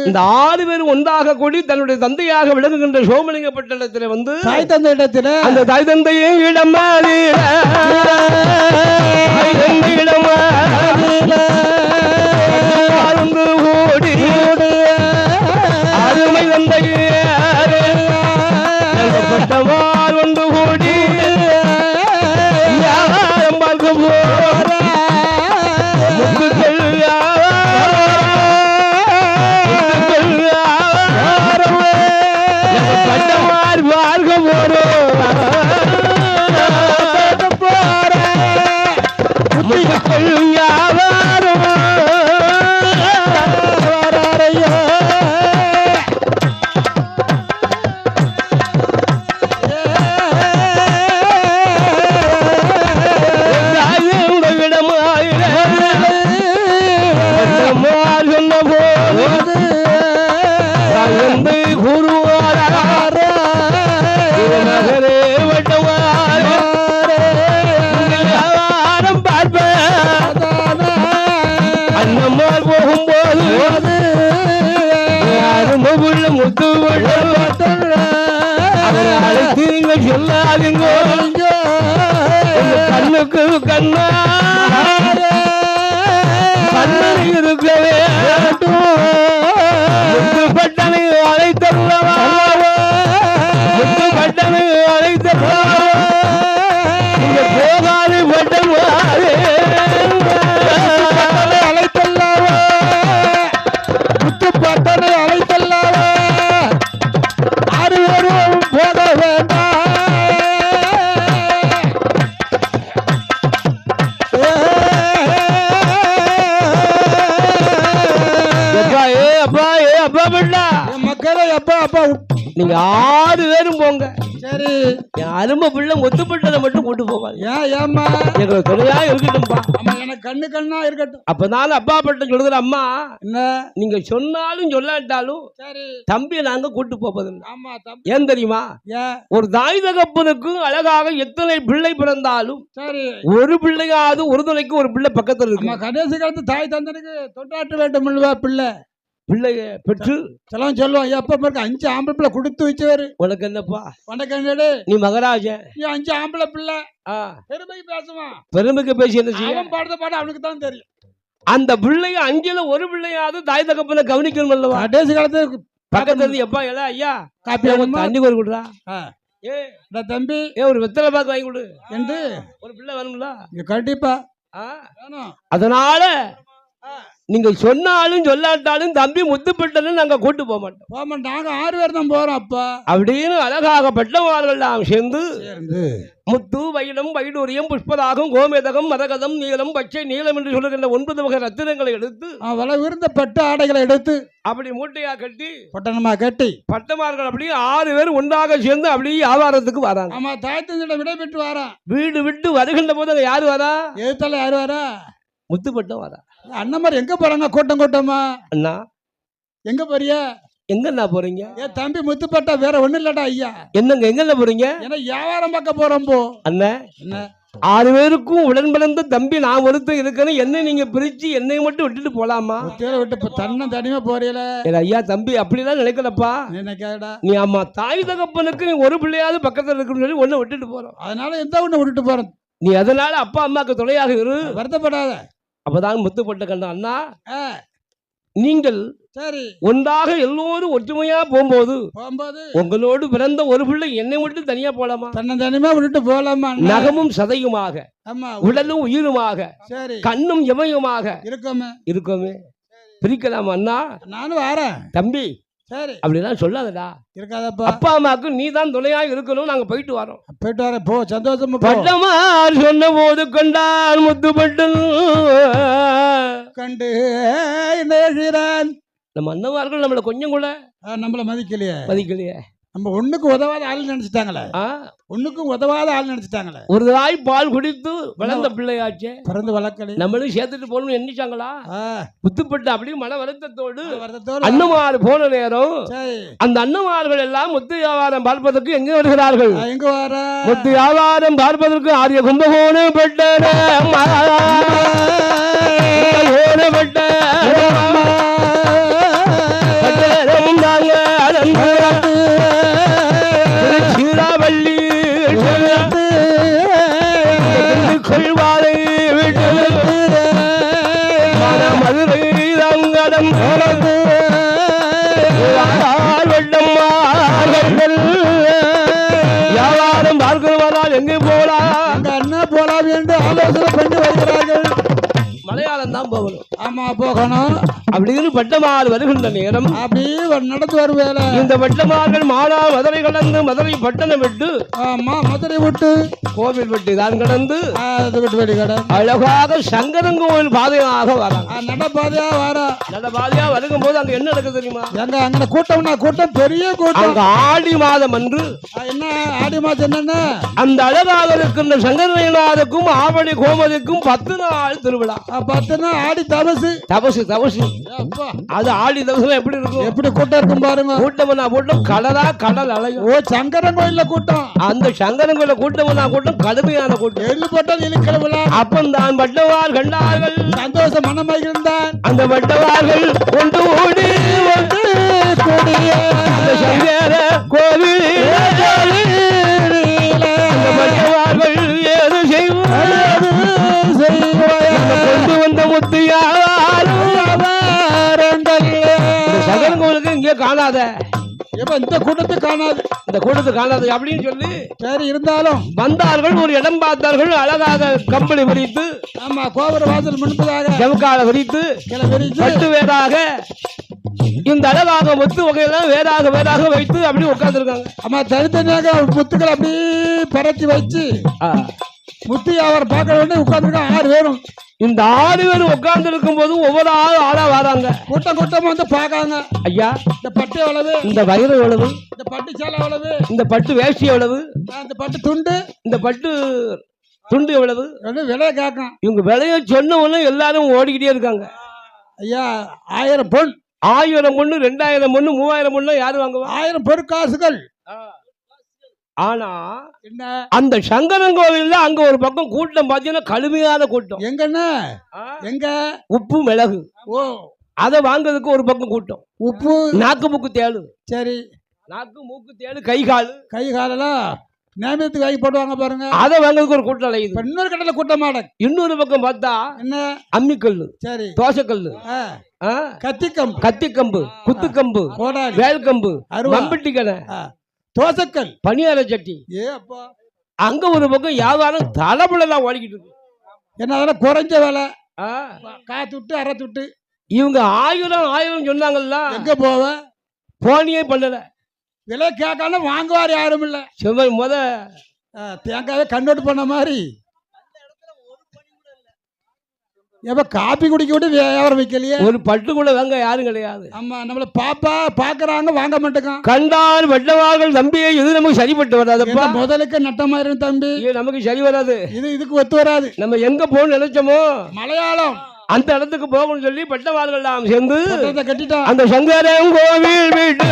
இந்த 6 பேரும் ஒன்றாக கூடி தன்னுடைய தந்தையாக விளங்குகின்ற சோமலிங்கப்பட்டணத்தில் வந்து தாய் தந்தை இடத்துல அந்த தாய் தந்தையும் அருமை தந்தையே பட்டவார் ஒன்று கூடி வியாபாரம் பார்க்க பட்டவார் பார்க்க போறோம். இருக்கு கண்ணா கண்ணன் இருக்கவே பட்டனை அழைத்தல்லவா பட்டனை அழைத்தல்லவா போகாது பட்டம் அழைத்தல்லவா முத்து பட்டனை அழைத்தல்லவா ஆறு பேரும் போக வேண்டாம் மக்களே அப்பா அப்பா நீங்க 6 பேரும் போங்க. சரி என் அருமை பிள்ளை முத்துப்பட்டதை மட்டும் கூட்டு போவாங்க. ஏம்மா எங்களுக்கு துணையா இருக்கட்டும்பா. அம்மா எனக்கு கண்ணா இருக்கட்டும். அப்பதான் அப்பா பட்டம் சொல்லுகிற அம்மா என்ன நீங்க சொன்னாலும் சொல்லாட்டாலும் சரி தம்பியை நாங்க கூட்டு போவது. ஆமா ஏன் தெரியுமா? ஒரு தாய் தகப்பனுக்கு அழகாக எத்தனை பிள்ளை பிறந்தாலும் சரி ஒரு பிள்ளையாவது ஒரு துணைக்கு ஒரு பிள்ளை பக்கத்துல இருக்கு. கடைசி காலத்து தாய் தந்தனுக்கு தொண்டாற்ற வேண்டும் பிள்ளை பிள்ளைய பெற்று செலவும் சொல்லுவோம். எப்ப பாருங்க 5 ஆம்பளை பிள்ளை கொடுத்து வச்சவரு. உனக்கு என்னப்பா உனக்கு நீ மகராஜ நீ 5 ஆம்பளை பிள்ளை பெருமைக்கு பேசுவான். பெருமைக்கு பேசி என்ன செய்ய பாடுற பாடம் அவனுக்கு தான் தெரியும். அந்த பிள்ளைய 5ல ஒரு பிள்ளையாவது தாய் தகப்பனை கவனிக்கணும் அல்லவா? கடைசி காலத்து பக்கத்துல இருந்து எப்பா எல்லாம் ஐயா காப்பி தண்ணி ஒரு கொடுறா தம்பி ஒரு வெத்தலை பாக்கு வாங்கி கொடு என்று ஒரு பிள்ளை வேணும்ல கண்டிப்பா. அதனால நீங்க சொன்னாலும் சொல்லாட்டாலும் தம்பி முத்துப்பட்டன்னு நாங்க கூட்டு போக மாட்டோம். நாங்க 6 பேர் தான் போறோம் அப்பா அப்படின்னு அழகாக பட்டவார்கள் எல்லாம் சேர்ந்து முத்து வைடம் வைடூரியம் புஷ்பதாகம் கோமேதகம் மரகதம் நீலம் பச்சை நீலம் என்று சொல்லுகின்ற 9 வகை ரத்தினங்களை எடுத்து விலை உயர்ந்த பட்டு ஆடைகளை எடுத்து அப்படி மூட்டையா கட்டி பட்டணமா கட்டி பட்டமார்கள் அப்படியே 6 பேர் ஒன்றாக சேர்ந்து அப்படியே வியாபாரத்துக்கு வராங்க. ஆமா தாயத்தின் விடை பெற்று வரா. வீடு விட்டு வருகின்ற போது அங்க யாரு வரா? எழுத்தால யாரு வரா? முத்துப்பட்டம் வரா. அண்ணன் மாதிரி எங்க போறாங்க? கூட்டம் கூட்டமா அண்ணா எங்க போறிய? எங்கண்ணா போறீங்க? ஏன் தம்பி முத்துப்பட்டா வேற ஒண்ணு இல்லடா ஐயா. என்னங்க எங்கண்ணா போறீங்க? ஏன்னா வியாபாரம் பார்க்க போறோம் போ அண்ணா. 6 பேருக்கும் உடன் பிறந்த தம்பி நான் ஒருத்தன் இருக்கணும். என்ன நீங்க பிரிச்சு என்னை மட்டும் விட்டுட்டு போலாமா? விட்டு தன்ன தனியா போறீல ஐயா தம்பி அப்படிலாம் நினைக்கலப்பா. நீ ஆமா தாய் தகப்பனுக்கு நீ ஒரு பிள்ளையாவது பக்கத்துல இருக்குன்னு சொல்லி ஒண்ணு விட்டுட்டு போறோம். அதனால எந்த ஒண்ணு விட்டுட்டு போறோம். நீ அதனால அப்பா அம்மாக்கு துணையாக இரு, வருத்தப்படாத. அப்பதான் முத்துப்பட்ட கண்ணா அண்ணா நீங்கள் சரி ஒன்றாக எல்லோரும் ஒற்றுமையா போகும்போது உங்களோடு பிறந்த ஒரு பிள்ளை என்னை மட்டும் தனியா போலாமா? தனியா விட்டுட்டு போலாமா? நகமும் சதையுமாக உடலும் உயிருமாக கண்ணும் எமையுமாக இருக்குமே பிரிக்கலாமா அண்ணா? நானும் வரேன் தம்பி. சரி அப்படிலாம் சொல்லாதடா. இருக்காதப்பா. அப்பா அம்மாவுக்கு நீ தான் துணையா இருக்கணும். நாங்க போயிட்டு வரோம். போ சந்தோஷமா. பட்டமார் சொன்ன போது கொண்டான் முத்துப்பட்டன் கண்டு நம்ம அண்ணமார்கள் நம்மள கொஞ்சம் கூட நம்மள மதிக்கலையே. நம்ம ஒண்ணுக்கு உதவாத ஆள் நினைச்சிட்டாங்களே. ஒண்ணுக்கும் உதவாத ஆள் நினைச்சிட்டாங்களே. ஒரு தாய் பால் குடித்து வளர்ந்த பிள்ளையாச்சே பிறந்து வளர்க்கல நம்மளும் சேர்த்துட்டு போகணும்னு எண்ணிச்சாங்களா? முத்துப்பட்டு அப்படியே மன வருத்தத்தோடு அண்ணமாறு போன நேரம் அந்த அண்ணமார்கள் எல்லாம் முத்து வியாபாரம் பார்ப்பதற்கு எங்க வருகிறார்கள்? எங்க வர முத்து வியாபாரம் பார்ப்பதற்கு ஆரிய கும்பகோணம் பட்ட சீராவள்ளி கொள்வாரை மதுரை தங்கடம் வியாபாரம் பார்க்கிறவரால் எங்கே போலாம்? அண்ணா போலாம் என்று ஆலோசனை பண்ணி வருகிறார்கள். மலையாளம் தான் போகணும். ஆமா போகணும். அப்படின்னு பட்டமாறு வருகின்ற நேரம் அப்படியே நடந்து வருவேல. இந்த பட்டமார்கள் மாலா மதுரை கடந்து மதுரை பட்டணம் விட்டு மதுரை விட்டு கோவில் விட்டு தான் கடந்து அழகாக சங்கரங்கோவில் பாதையாக வராங்க. நடப்பாதையா நடப்பாதையா வருகும் போது அங்க என்ன நடக்குது தெரியுமா? எங்க அங்க கூட்டம் பெரிய கூட்டம். ஆடி மாதம் அன்று என்ன ஆடி மாதம் என்னன்னா அந்த அழகாக இருக்கின்ற சங்கரநாதருக்கும் ஆவணி கோமதிக்கும் 10 நாள் திருவிழா. 10 நாள் ஆடி தபசு. அது ஆடி தவசம் எப்படி இருக்கும்? எப்படி கூட்டம் இருக்கும் பாருங்க. கூட்டம் கடலா கடல் அலையும். ஓ சங்கரன் கோயில்ல கூட்டம். அந்த சங்கரன் கோயில கூட்டம் கடுமையான கூட்டம். எள்ளு போட்டால் இழுக்கிறவளா. அப்பந்தான் பட்டவார் கண்டார்கள். சந்தோஷம் மனமாயிருந்தான். அந்த பட்டவார்கள் ஒன்று கூடி அந்த சங்கர கோவில் பட்டவார்கள் ஏது செய்வார் காணாத எப்ப இந்த கூட்டத்தை காணாது, இந்த கூட்டத்தை காணாது அப்படின்னு சொல்லி சரி இருந்தாலும் வந்தார்கள். ஒரு இடம் பார்த்தார்கள். அழகாக கம்பளி விரித்து, ஆமா கோபுர வாசல் முன்பதாக செவக்கால விரித்து, விரித்து பட்டு வேறாக இந்த அழகாக முத்து வகையெல்லாம் வேறாக வேறாக வைத்து அப்படி உட்கார்ந்துருக்காங்க. ஆமா தனித்தனியாக முத்துக்கள் அப்படி பரத்தி வச்சு முத்தி அவர் பார்க்க வேண்டிய உட்கார்ந்துருக்காங்க 6 பேரும். இந்த 6 பேரும் உட்கார்ந்து இருக்கும் போது ஒவ்வொரு ஆளா வராங்க. கூட்டம் கூட்டமா வந்து பாக்காங்க. ஐயா இந்த பட்டு எவ்வளவு, இந்த வயிறு எவ்வளவு, இந்த பட்டு சேலை எவ்வளவு, இந்த பட்டு வேஷ்டி எவ்வளவு, இந்த பட்டு துண்டு, இந்த பட்டு துண்டு எவ்வளவு விலையை கேட்கும். இவங்க விலைய சொன்ன உடனே எல்லாரும் ஓடிக்கிட்டே இருக்காங்க. ஐயா 1000 பொன், 1000 பொண்ணு, 2000 பொண்ணு, 3000 பொண்ணு யாரு வாங்குவா? 1000 பொற்காசுகள். ஆனா என்ன அந்த சங்கரன் கோவில்ல அங்க ஒரு பக்கம் கூட்டம் பாத்தீங்கன்னா கடுமையான கூட்டம். எங்கன்னு எங்க உப்பு மிளகு அத வாங்குறதுக்கு ஒரு பக்கம் கூட்டம். உப்பு நாக்கு மூக்கு தேளு, சரி நாக்கு மூக்கு தேளு, கை காலெல்லாம் நேமத்துக்கு வாங்கி போடுவாங்க பாருங்க, அதை வாங்குறதுக்கு ஒரு கூட்டம் அலையுது. இன்னொரு கடையில கூட்டமாட. இன்னொரு பக்கம் பார்த்தா என்ன அம்மிக்கல்லு, சரி தோசைக்கல்லு, கத்திக்கம்பு, குத்துக்கம்பு, வேல்கம்பு, மம்பட்டி கடை, தோசைக்கல், பனியார சட்டி. அங்க ஒரு பக்கம் வியாபாரம் தலைப்புலாம் ஓடிக்கிட்டு இருக்கு. என்ன அதெல்லாம் குறைஞ்ச வேலை, காத்துட்டு அரைத்துட்டு. இவங்க 1000 சொன்னாங்கல்ல, எங்க போவ போனியே பண்ணல. விலை கேட்காம வாங்குவார் யாரும் இல்ல. செவ்வாய் முத தேங்காவே கண்ணோட்டு பண்ண மாதிரி எப்ப காப்பி குடிக்க விட்டு வியாபாரம் வைக்கலையே. ஒரு பட்டு கூட வாங்க யாரும் கிடையாது. ஆமா நம்மள பாக்குறாங்க வாங்க மாட்டேங்க. கண்டால் வெட்டவார்கள் தம்பி, இது நமக்கு சரிப்பட்டு வராதுப்பா. முதலுக்கு நட்டமா இருக்கும் தம்பி, நமக்கு சரி வராது. இதுக்கு ஒத்து வராது. நம்ம எங்க போகணும்னு நினைச்சோமோ மலையாளம் அந்த இடத்துக்கு போகணும்னு சொல்லி பட்டவார்கள் நாம் சேர்ந்து கட்டிட்டோம். அந்த சங்கரன் கோவில் வீட்டு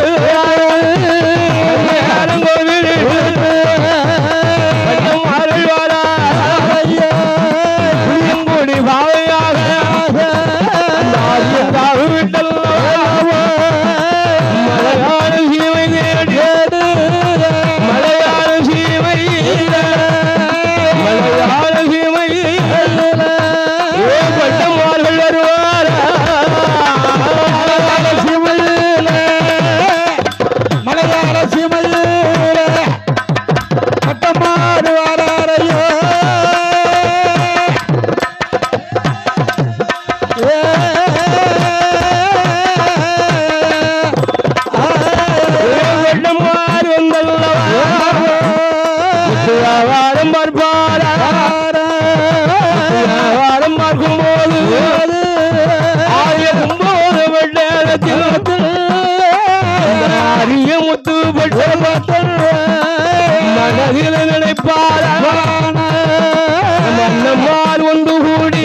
மனதில் நினைப்பார் ஒன்று கூடி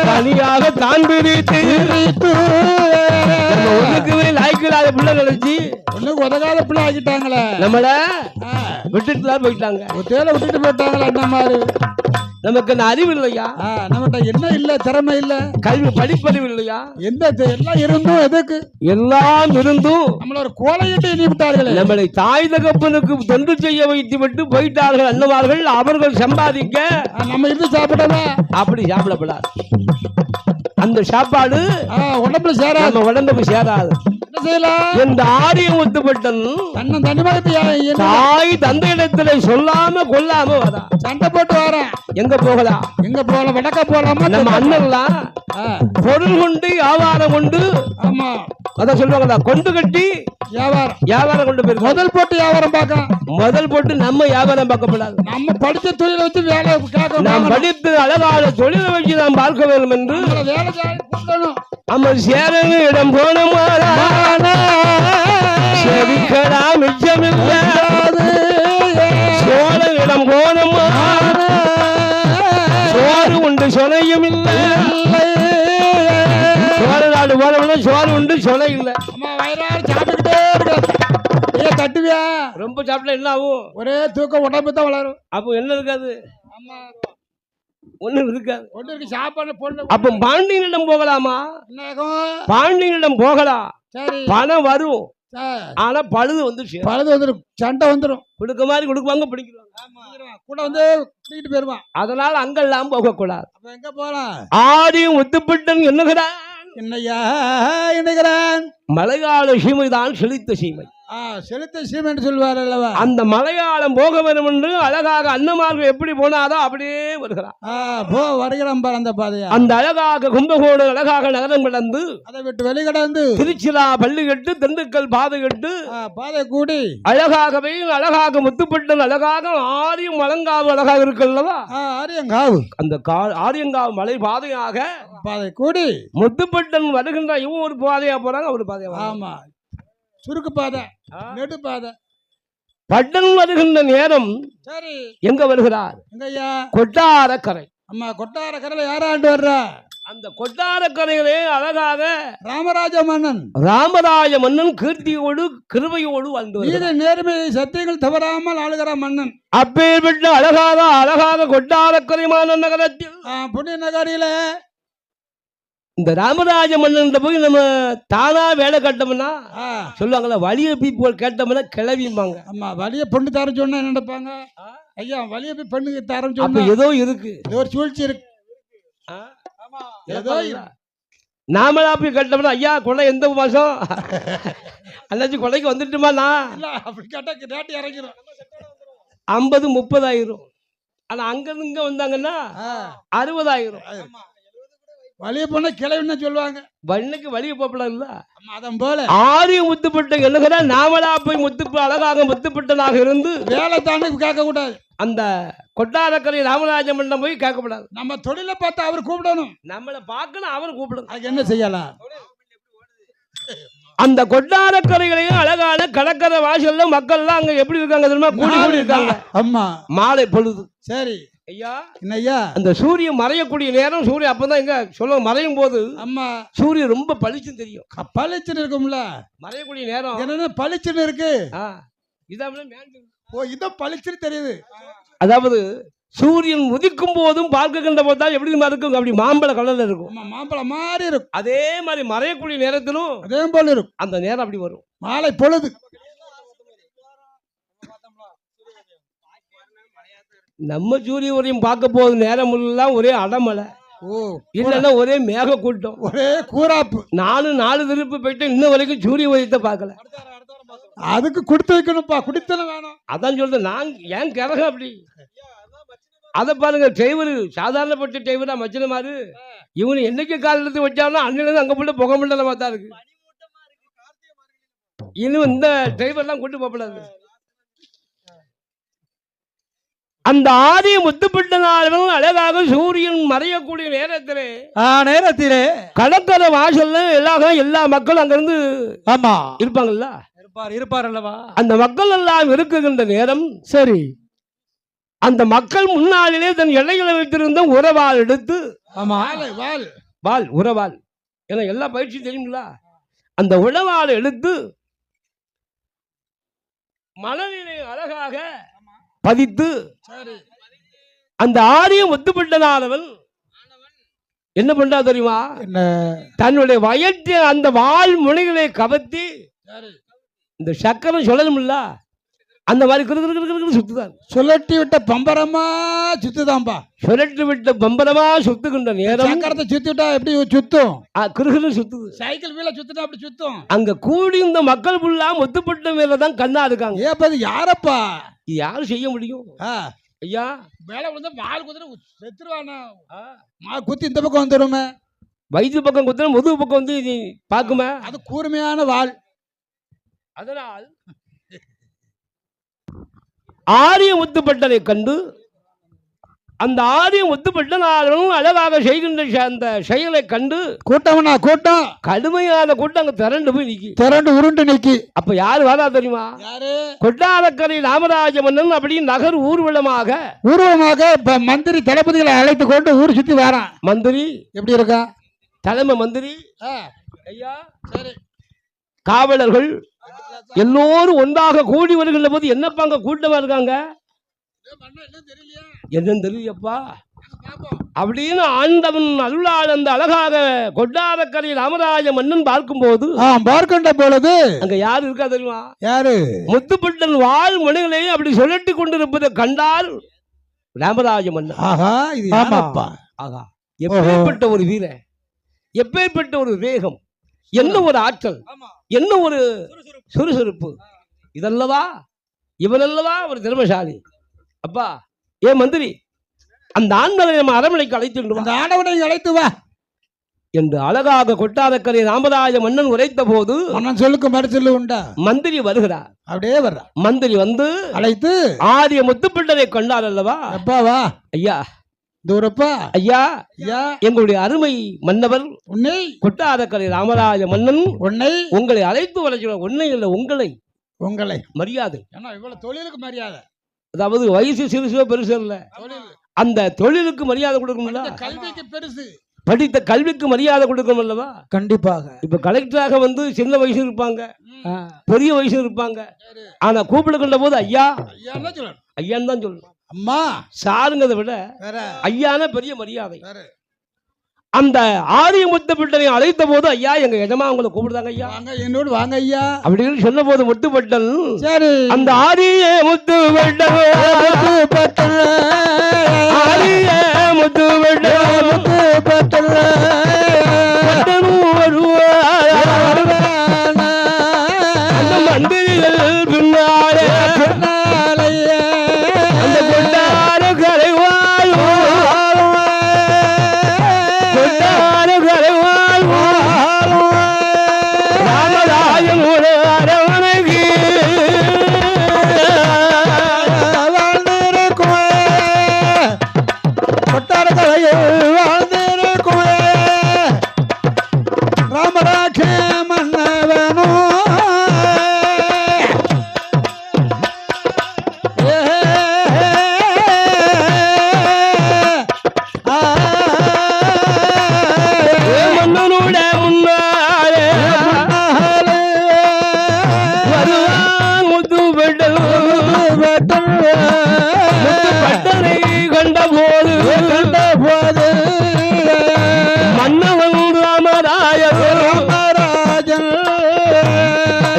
தனியாக தான் பிரித்து ஒண்ணுக்கு லாய்க்கலாத பிள்ளை நினைச்சு ஒண்ணுக்கு உதகாத பிள்ளை ஆக்கிட்டாங்களே. நம்மள விட்டுட்டுலாம் போயிட்டாங்க, விட்டுட்டு போயிட்டாங்களா. அந்த மாதிரி நமக்கு அறிவு இல்லையா, நம்மகிட்ட என்ன இல்ல, திறமை இல்ல, கல்வி படிப்பறிவு இல்லையா, எல்லாம் இருந்தும் எதுக்கு, எல்லாம் இருந்தும் நம்மள ஒரு கோலையிட்டு எண்ணி விட்டார்கள். நம்மளை தாய் தகப்பனுக்கு தொண்டு செய்ய வைத்து விட்டு போயிட்டார்கள் அண்ணமார்கள். அவர்கள் சம்பாதிக்க நம்ம இருந்து சாப்பிடலாம், அப்படி சாப்பிடப்படாது. அந்த சாப்பாடு உடம்புல சேராது, நம்ம உடம்புக்கு சேராது. என்ன செய்யலாம், இந்த ஆரியம் ஒத்துப்பட்டன் தாய் தந்தை இடத்துல சொல்லாம கொல்லாம வரா, சண்டை போட்டு வரேன். எங்க போகலாம், வடக்க போலாமா? நம்ம அண்ணன்லாம் பொருள் கொண்டு வியாபாரம் கொண்டு, ஆமா அதான் சொல்லுவாங்களா, கொண்டு கட்டி வியாபாரம் கொண்டு போயிரு. முதல் போட்டு வியாபாரம் பார்க்கலாம், முதல் போட்டு நம்ம வியாபாரம் பார்க்கப்படாது. நம்ம படித்த தொழிலை வச்சு வேலை கேட்க, நாம் படித்து அழகான தொழிலை வச்சு நாம் பார்க்க வேண்டும் என்று வேலை கூட்டணும். நம்ம சேரங்க இடம் போனோமா செவிக்கடா மிச்சமில்லை, சோழ இடம் போனோமா சோறு உண்டு சொலையும் இல்லை, சோழ நாடு போனோம்னா சோறு உண்டு சொலை இல்லை. தட்டுவியா ரொம்ப சாப்பிட்டா என்ன ஆகும், ஒரே தூக்கம் உடம்பு தான் வளரும். அப்போ என்ன இருக்காது, ஒண்ணு இருக்காது, ஒண்ணு இருக்கு சாப்பாடு பொண்ணு. அப்ப பாண்டியனிடம் போகலாமா, பாண்டியனிடம் போகலாம், பணம் வரும், ஆனா பழுது வந்துடும், சண்டை வந்துடும், கொடுக்க மாதிரி கொடுக்குவாங்க, பிடிக்கிறாங்க கூட வந்து பிடிக்கிட்டு போயிருவான். அதனால அங்கெல்லாம் போக கூடாது. எங்க போலாம், ஆடியும் ஒத்துப்பட்டன் என்னகிறான் என்னையா எண்ணுகிறான்? மலையாள சீமைதான் செழித்த சீமை. செலுத்த சீமை என்று சொல்வார் அல்லவா? அந்த மலையாளம் போக வேண்டும் என்று அழகாக அன்னமார்கள் எப்படி போனாரோ அப்படியே வருகிறார். வருகிறான் பார் அந்த பாதையா. அந்த அழகாக கும்பகோடு அழகாக நகரம் கடந்து அதை விட்டு வெளிக்கடந்து திருச்சிரா பள்ளி கட்டு திண்டுக்கல் பாதை கட்டு பாதை கூடி அழகாகவே அழகாக முத்துப்பட்டன் அழகாக ஆரியம் மலங்காவு அழகாக இருக்குல்லவா? ஆரியங்காவு. அந்த ஆரியங்காவு மலை பாதையாக பாதை கூடி முத்துப்பட்டன் வருகின்ற இவன் ஒரு பாதையா போறாங்க, ஒரு பாதையா. ஆமா, சுருக்கு பாதை, நெடு பாதை. பட்டன் வருகின்ற நேரம் சரி எங்க வருகிறார்? எங்கய்யா? கொட்டாரக்கரை. அம்மா, கொட்டாரக்கரையில யாராண்டு வர்றா? அந்த கொட்டாரக்கரையிலே அழகாக ராமராஜ மன்னன். ராமராஜ மன்னன் கீர்த்தியோடு கிருபையோடு வாழ்ந்து நேர்மை சத்தியங்கள் தவறாமல் ஆளுகிற மன்னன். அப்பேற்பட்ட அழகாக கொட்டாரக்கரை மாநகரத்தில் நகரத்தில் புண்ணிய நகரில இந்த ராமராஜ மன்னன் போய் நம்ம தானா வேலை கட்டோம்னா சொல்லுவாங்களா, வலிய போய் கேட்டோம்னா கிளவிம்பாங்க. ஆமா, வலிய பொண்ணு தரம் சொன்னா என்ன நினைப்பாங்க? ஐயா, வலிய போய் பெண்ணுக்கு தரம் சொன்னா ஏதோ இருக்கு, ஏதோ ஒரு சூழ்ச்சி இருக்கு. ஏதோ நாமளா போய் கட்டோம்னா ஐயா கொலை எந்த மாசம் அல்லாச்சும் கொலைக்கு வந்துட்டுமா? நான் அப்படி கேட்டா ரேட்டு இறங்கிடும், 50-30 ஆயிரும். ஆனா அங்க இங்க வந்தாங்கன்னா 60 ஆயிரும். வலிய பொண்ணு கிளவின்னு சொல்லுவாங்க. வண்ணுக்கு வலிய போப்பலாம் இல்ல. அதன் போல ஆரியம் முத்துப்பட்ட என்னங்கிற நாமளா போய் அழகாக முத்துப்பட்டனாக இருந்து வேலை தானே கேட்க கூடாது. அந்த கொட்டாரக்கரை ராமராஜ மன்னம் போய் கேட்கக்கூடாது. நம்ம தொழிலை பார்த்து அவர் கூப்பிடணும், நம்மளை பார்க்கணும், அவர் கூப்பிடணும். அதுக்கு என்ன செய்யலாம்? அந்த கொட்டாரக்கரைகளையும் அழகான கடற்கரை வாசல்ல மக்கள்லாம் அங்க எப்படி இருக்காங்க தெரியுமா? கூடி இருக்காங்க. அம்மா, மாலை பொழுது. சரி ஐயா, என்னய்யா? அந்த சூரியன் மறையக்கூடிய நேரம், சூரியன் அப்பதான் எங்க சொல்ல மறையும் போது அம்மா சூரியன் ரொம்ப பளிச்சுன்னு தெரியும். பளிச்சுன்னு இருக்கும்ல மறையக்கூடிய நேரம். என்னன்னா பளிச்சுன்னு இருக்கு? இதான் பளிச்சுன்னு தெரியுது. அதாவது சூரியன் உதிக்கும் போதும் பார்க்கின்ற போது எப்படி இருக்கும்? அப்படி மாம்பழ கலர்ல இருக்கும், மாம்பழம் மாதிரி இருக்கும். அதே மாதிரி மறையக்கூடிய நேரத்திலும் அதே போல இருக்கும். அந்த நேரம் அப்படி வரும், மாலை பொழுது. நம்ம சூரிய உதயம் பார்க்க போது நேரம் எல்லாம் ஒரே அடமலை, இல்லைன்னா ஒரே மேக கூட்டம், ஒரே கூராப்பு. 4 திருப்பு போயிட்டு இன்ன வரைக்கும் சூரிய உதயத்தை பார்க்கல. அதுக்கு கொடுத்து வைக்கணும்ப்பா, குடித்தன வேணும். அதான் சொல்றேன், நான் ஏன் கிரகம் அப்படி. அதை பாருங்க, டிரைவர் சாதாரணப்பட்ட டிரைவரா மச்சின மாதிரி இவனு என்னைக்கு காலத்து வச்சாலும் அன்னிலிருந்து அங்க போல புகை மண்டலமா தான் இருக்கு. இன்னும் இந்த டிரைவர்லாம் கொண்டு போகக்கூடாது. அந்த ஆரிய முத்துப்பட்டனாலும் அழகாக சூரியன் மறையக்கூடிய நேரத்திலே கடற்கரை வாசல்ல எல்லா மக்களும் அங்கிருந்து ஆமா இருப்பாங்கல்ல, இருப்பார் அல்லவா? அந்த மக்கள் எல்லாம் இருக்குகின்ற நேரம் சரி, அந்த மக்கள் முன்னாளிலே தன் எல்லைகளை வைத்திருந்த உறவால் எடுத்து உறவால் ஏன்னா எல்லா பயிற்சியும் தெரியுங்களா, அந்த உறவால் எடுத்து மணலிலே அழகாக பதித்து அந்த ஆரியம் ஒத்துப்பட்டனானவன் என்ன பண்றா தெரியுமா? தன்னுடைய வயற்ற அந்த வால் முனைகளை கவர்த்தி இந்த சக்கரம் சொல்லணும்ல, அந்த மாதிரி சுத்துதான். சுழட்டி விட்ட பம்பரமா சுத்துதான்பா. சுழட்டி விட்ட பம்பரமா சுத்துகின்ற நேரம் சக்கரத்தை சுத்தி விட்டா எப்படி சுத்தும்? கிருகிரு சுத்துது. சைக்கிள் வீல சுத்தினா அப்படி சுத்தும். அங்க கூடி இந்த மக்கள் ஃபுல்லா ஒத்துப்பட்ட மேலதான் கண்ணா இருக்காங்க. ஏப்பது யாரப்பா? யாரும் செய்ய முடியும்? ஐயா, மேல வந்து வால் குதிரை செத்துருவானா? குத்தி இந்த பக்கம் வந்துருமே, வயிற்று பக்கம் குத்துற முதுகு பக்கம் வந்து பாக்குமே, அது கூர்மையான வால். அதனால் ஆரிய முத்துப்பட்டனை கண்டு அந்த ஆரிய முத்துப்பட்டனாலும் அழகாக செய்கின்ற அந்த செயலை கண்டு கூட்டம் கடுமையான கூட்டம் அங்க திரண்டு போய் நிக்கி, திரண்டு உருண்டு நிக்கி. அப்ப யாரு வரா தெரியுமா? கொட்டாரக்கரை ராமராஜ மன்னன் அப்படி நகர் ஊர்வலமாக மந்திரி தளபதிகளை அழைத்து கொண்டு ஊர் சுத்தி வரான். மந்திரி எப்படி இருக்கா? தலைமை மந்திரி ஐயா, சரி, காவலர்கள் எல்லோரும் ஒன்றாக கூடி வருகின்ற போது என்னப்பாங்க கூட்டமா இருக்காங்க, என்னன்னு தெரியப்பா அப்படின்னு ஆண்டவன் அருளால் அந்த அழகாக கொட்டாரக்கரை ராமராஜ மன்னன் பார்க்கும் போது பார்க்கின்ற பொழுது அங்க யாரு இருக்கா தெரியுமா? யாரு? முத்துப்பட்டன் வாழ் மணிகளையும் அப்படி சுழட்டி கொண்டிருப்பதை கண்டால் ராமராஜ மன்னன், ஆகா, இது ஆகா எப்படிப்பட்ட ஒரு வீரன், எப்பேற்பட்ட ஒரு வேகம், என்ன ஒரு ஆற்றல், என்ன ஒரு சுறுசுறுப்பு. இதல்லவா இவனல்லவா ஒரு திறமசாலி. அப்பா ஏன் மந்திரி, அந்த ஆண்களை நம்ம அரண்மனைக்கு அழைத்து அந்த ஆடவனை அழைத்து வா என்று அழகாக கொட்டாரக்கரை ராமராஜ மன்னன் உரைத்த போது மன்னன் சொல்லுக்கு மறுச்சொல்லு உண்டா? மந்திரி வருகிறார். அப்படியே வர்ற மந்திரி வந்து அழைத்து ஆரிய முத்துப்பிள்ளரை கொண்டார் அல்லவா? அப்பாவா ஐயா தூரப்பா ஐயா ஐயா எங்களுடைய அருமை மன்னவர் உன்னை கொட்டாரக்கரை ராமராஜ மன்னன் உன்னை உங்களை அழைத்து வர சொல்ல. உன்னை இல்லை உங்களை உங்களை மரியாதை. ஏன்னா இவ்வளவு தொழிலுக்கு மரியாதை, அதாவது வயசு சிறுசோ பெருசு இல்ல, அந்த தொழிலுக்கு மரியாதை கொடுக்கணும்ல. கல்விக்கு பெருசு, படித்த கல்விக்கு மரியாதை கொடுக்கணும் அல்லவா? கண்டிப்பாக. இப்ப கலெக்டராக வந்து சின்ன வயசு இருப்பாங்க, பெரிய வயசு இருப்பாங்க. ஆனா கூப்பிடுகின்ற போது ஐயா ஐயான்னு தான் சொல்லணும். அம்மா சாருங்கிறத விட ஐயான பெரிய மரியாதை. அந்த ஆரிய முத்துப்பட்டனை அழைத்த போது ஐயா எங்க எஜமா உங்களை கூப்பிடுதாங்க ஐயா, என்னோடு வாங்க ஐயா அப்படின்னு சொன்ன போது முத்துப்பட்டன் சரி அந்த ஆரிய முத்துப்பட்டன் ஆரிய முத்துப்பட்டன் அந்த மந்திரிகள் பின்னாலே அந்த கொண்டார கரைவாழ் கொண்டார கரைவாழ் ராமராஜன் அரவணைக்கு வாழ்ந்திருக்கும் கொட்டார கரையில் வாழ்ந்திருக்கும் ராமராஜ மன்னவனும் மன்னனோட முன்னாலே வருவான் முத்துப்பட்டன். முத்துப்பட்டனை கண்ட போது மன்னவன் ராமராஜன்.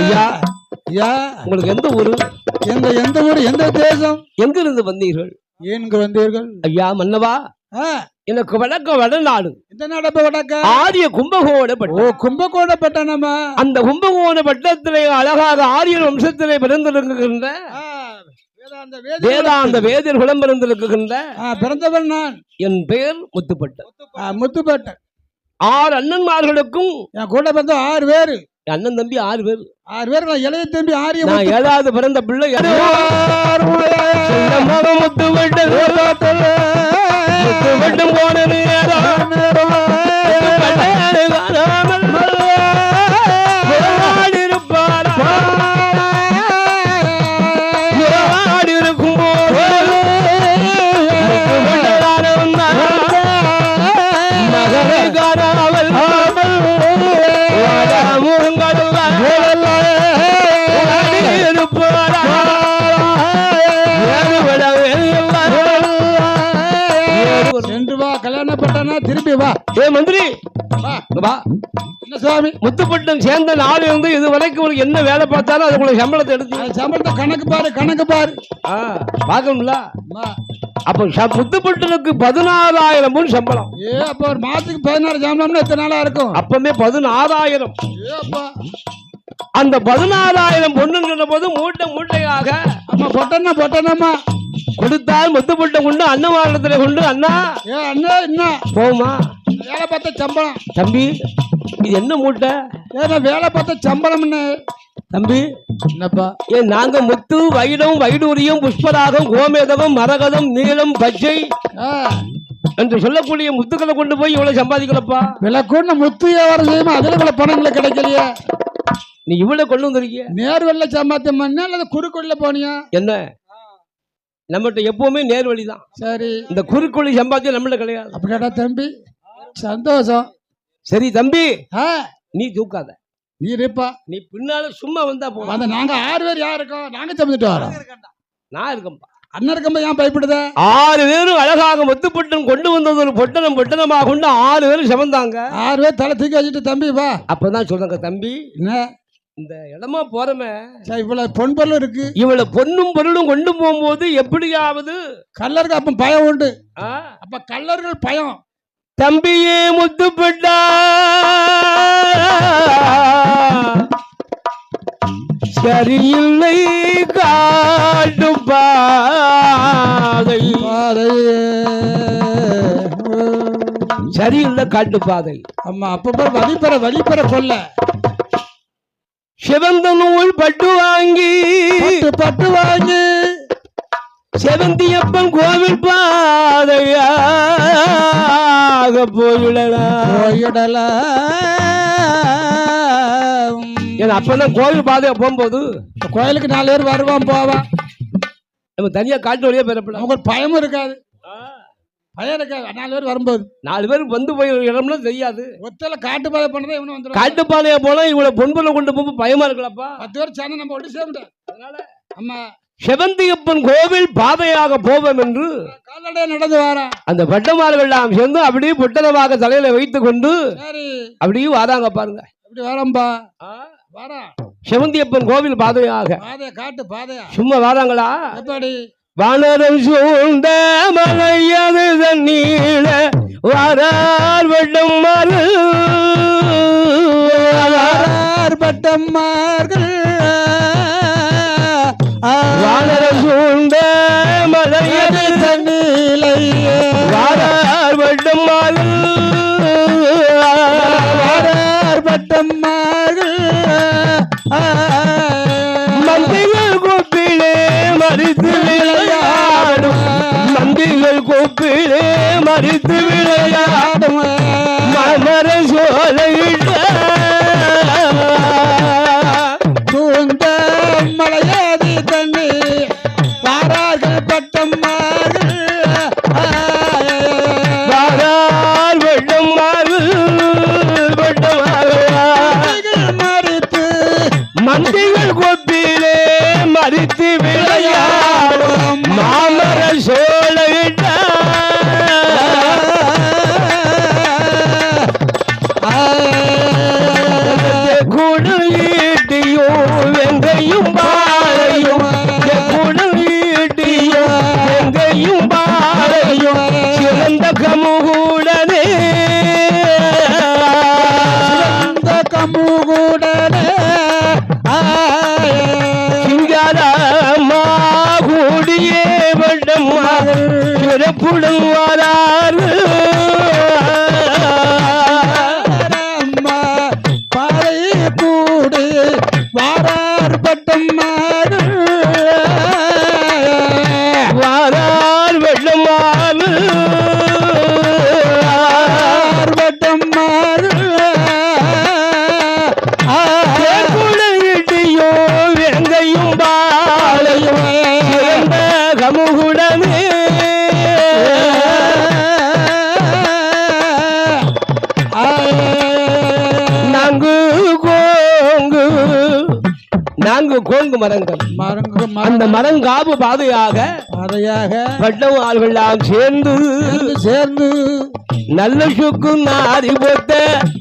ஐயா ஐயா உங்களுக்கு எந்த ஊரு, எந்த ஊர், எந்த தேசம், எங்கிருந்து வந்தீர்கள்? ஏன் இங்கு வந்தீர்கள்? ஐயா மன்னவா எனக்கு வடக்க வடநாடு, இந்த நடப்ப வடக்க ஆரிய கும்பகோண பட்டம். கும்பகோண பட்டணமா? அந்த கும்பகோண பட்டத்திலே அழகாக ஆரியர் வம்சத்திலே பிறந்திருக்கின்ற வேதாந்த வேதியர் குலம் பிறந்திருக்கின்ற பிறந்தவன் நான். என் பெயர் முத்துப்பட்டன். முத்துப்பட்டன். 6 அண்ணன்மார்களுக்கும் என் கூட பிறந்த 6 பேரு. அண்ணன் தம்பி 6 பேர். 6 பேர். நான் இளைய தம்பி ஆரிய. நான் 7வது பிறந்த பிள்ளை முத்துப்பட்டன். முத்துப்பட்டன் போனது சென்று வா, கல்யாணம் பட்டானா திருப்பி வா. ஏ மந்திரி வா. என்ன சுவாமி? முத்துப்பட்டன் சேர்ந்த நாள் இருந்து இது வரைக்கும் உங்களுக்கு என்ன வேலை பார்த்தாலும் அதுக்குள்ள சம்பளத்தை எடுத்து சம்பளத்தை கணக்கு பாரு. பார்க்கணும்ல. அப்ப முத்துப்பட்டனுக்கு 16,000 பொன் சம்பளம். அப்ப ஒரு மாசத்துக்கு 16 சம்பளம்னா எத்தனை நாளா இருக்கும்? அப்பமே 16,000. அந்த 16,000 பொண்ணுங்கிற போது மூட்டையாக பொட்டனம்மா கொடுத்தால் முத்துப்பட்டம் கொண்டு அன்னவாரத்துல கொண்டு அண்ணா அண்ணா என்ன போமா வேலை பார்த்த சம்பளம். தம்பி இது என்ன மூட்டை? வேலை பார்த்த சம்பளம்னு. தம்பி என்னப்பா? நாங்க முத்து வைடம் வைடூரியம் புஷ்பராகம் கோமேதகம் மரகதம் நீளம் பச்சை என்று சொல்லக்கூடிய முத்துக்களை கொண்டு போய் இவ்வளவு சம்பாதிக்கலப்பா. விலை கொண்டு முத்து வியாபாரம் செய்யுமா? அதுல இவ்வளவு பணங்களை கிடைக்கலையே. நீ இவ்வளவு கொண்டு வந்திருக்கிய நேர் வழியில சம்பாத்தியம் பண்ண அல்லது குறுக்கொள்ள போனியா? என்ன நம்மகிட்ட எப்பவுமே நேர் வழிதான். சரி, இந்த குறுக்கொள்ளி சம்பாத்தியம் நம்மள கிடையாது. அப்படியாடா தம்பி? சந்தோஷம். சரி தம்பி, நீ தூக்காத, நீ இருப்பா. நீ பின்னால சும்மா வந்தா போதும். அந்த நாங்க 6 பேர் யார் இருக்கோம்? நாங்க சமைச்சிட்டு வரோம். நான் இருக்கேன்பா. அண்ணன் இருக்கம்பா. ஏன் பயப்படுத? 6 பேரும் அழகாக முத்துப்பட்டன் கொண்டு வந்தது ஒரு பொட்டனமாக கொண்டு 6 பேரும் சமந்தாங்க. 6 பேர் தலை தூக்கி வச்சுட்டு தம்பி வா. அப்பதான் சொல்றாங்க தம்பி என்ன இந்த இடமா போறமே இவ்வளவு பொன் பொருள் இருக்கு. இவ்வளவு பொண்ணும் பொருளும் கொண்டு போகும்போது எப்படியாவது கல்லருக்கு அப்ப பயம் உண்டு. அப்ப கல்லர்கள் பயம் தம்பியே முத்துப்பட்டா சரியில்லை காட்டும் பாதை சரியில்லை காட்டு பாதை. அம்மா அப்ப வழிபெற சொல்ல சிவந்த நூல் பட்டு வாங்கி செவந்தியப்பன் கோவில் பாதையாக போயிடலாம். என் அப்பதான் கோவில் பாதையா போகும்போது கோயிலுக்கு 4 பேர் வருவான் போவான். நம்ம தனியா காட்டு வழியா பெறப்படலாம். உங்களுக்கு பயமும் இருக்காது. பயம் இருக்காது. 4 பேர் வரும்போது 4 பேர் வந்து போய் இடம்லாம் தெரியாது. ஒத்தல காட்டு பாதை பண்ணதே இவனு வந்துடும். காட்டு பாதையா போனா இவ்வளவு பொன்புல கொண்டு போக பயமா இருக்கலப்பா. 10 பேர் சேர்ந்து நம்ம ஒன்று சேர்ந்து அதனால அம்மா செவந்தியப்பன் கோவில் பாதையாக போவோம் என்று கால்நடையா நடந்து வாரா. அந்த பட்டமார்கள் எல்லாம் சேர்ந்து அப்படியே பொட்டனமாக தலையில வைத்துக் கொண்டு அப்படியே வாராங்க பாருங்க. அப்படி வாரம்பா வாரா. செவந்தியப்பன் கோவில் பாதையாக காட்டு பாதையா சும்மா வாராங்களா? எப்படி வானரம் சூழ்ந்த மலையது தண்ணீர வாரார் பட்டம்மார்கள் வானரம் சூழ்ந்த மலையது தண்ணீரை வாரார் பட்டம்மார்கள் மந்திகள் கூப்பிலே மறித்து விளையாடும் மந்திகள் கூப்பிலே மறித்து விளையாடும் மமர சோலையிட்ட சூழ்ந்த மலையாதி தண்ணி வாரார்கள் பட்டம்மார்கள் வாரார் மறித்து மந்திகள் கொப்பிலே மறித்து விளையாடும் மாமர சோலையிட்ட குடல் ஈட்டியோ வெங்கையும் பாறையும் குடல் ஈட்டியோ வெங்கையும் பாறையும் சிறந்த கமுகுடனே சிங்காரம்மா கூடியே வட்டம்மாள் சிறப்புடன் வாராறு பாறை கூடு வாரார் பட்டம்மார்கள் வாரார் வெள்ளமாறு இட்டியோ வெங்கையும் பாலையும் கமுகுடனே நான்கு கோங்கு மரங்கள் அந்த மரங்காபு பாதையாக பட்டம் ஆள்கள் சேர்ந்து நல்ல சுக்கு நாரி போத்த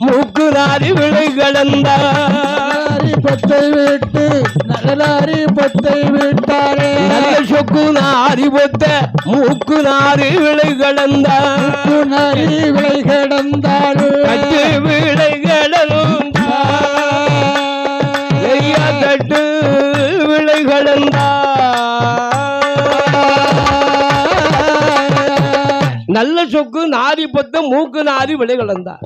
மூக்கு நாரி விளை கடந்தாரி பத்தை விட்டு நல்லாரி பத்தை விட்டாரே நல்ல சொக்கு நாரி போத்த மூக்கு நாரி விளை கடந்தார் நாரி விளை கடந்தாள் கட்டு விளை கடலும் தட்டு விளை நல்ல சொக்கு நாரி பத்த மூக்கு நாரி விளை கலந்தார்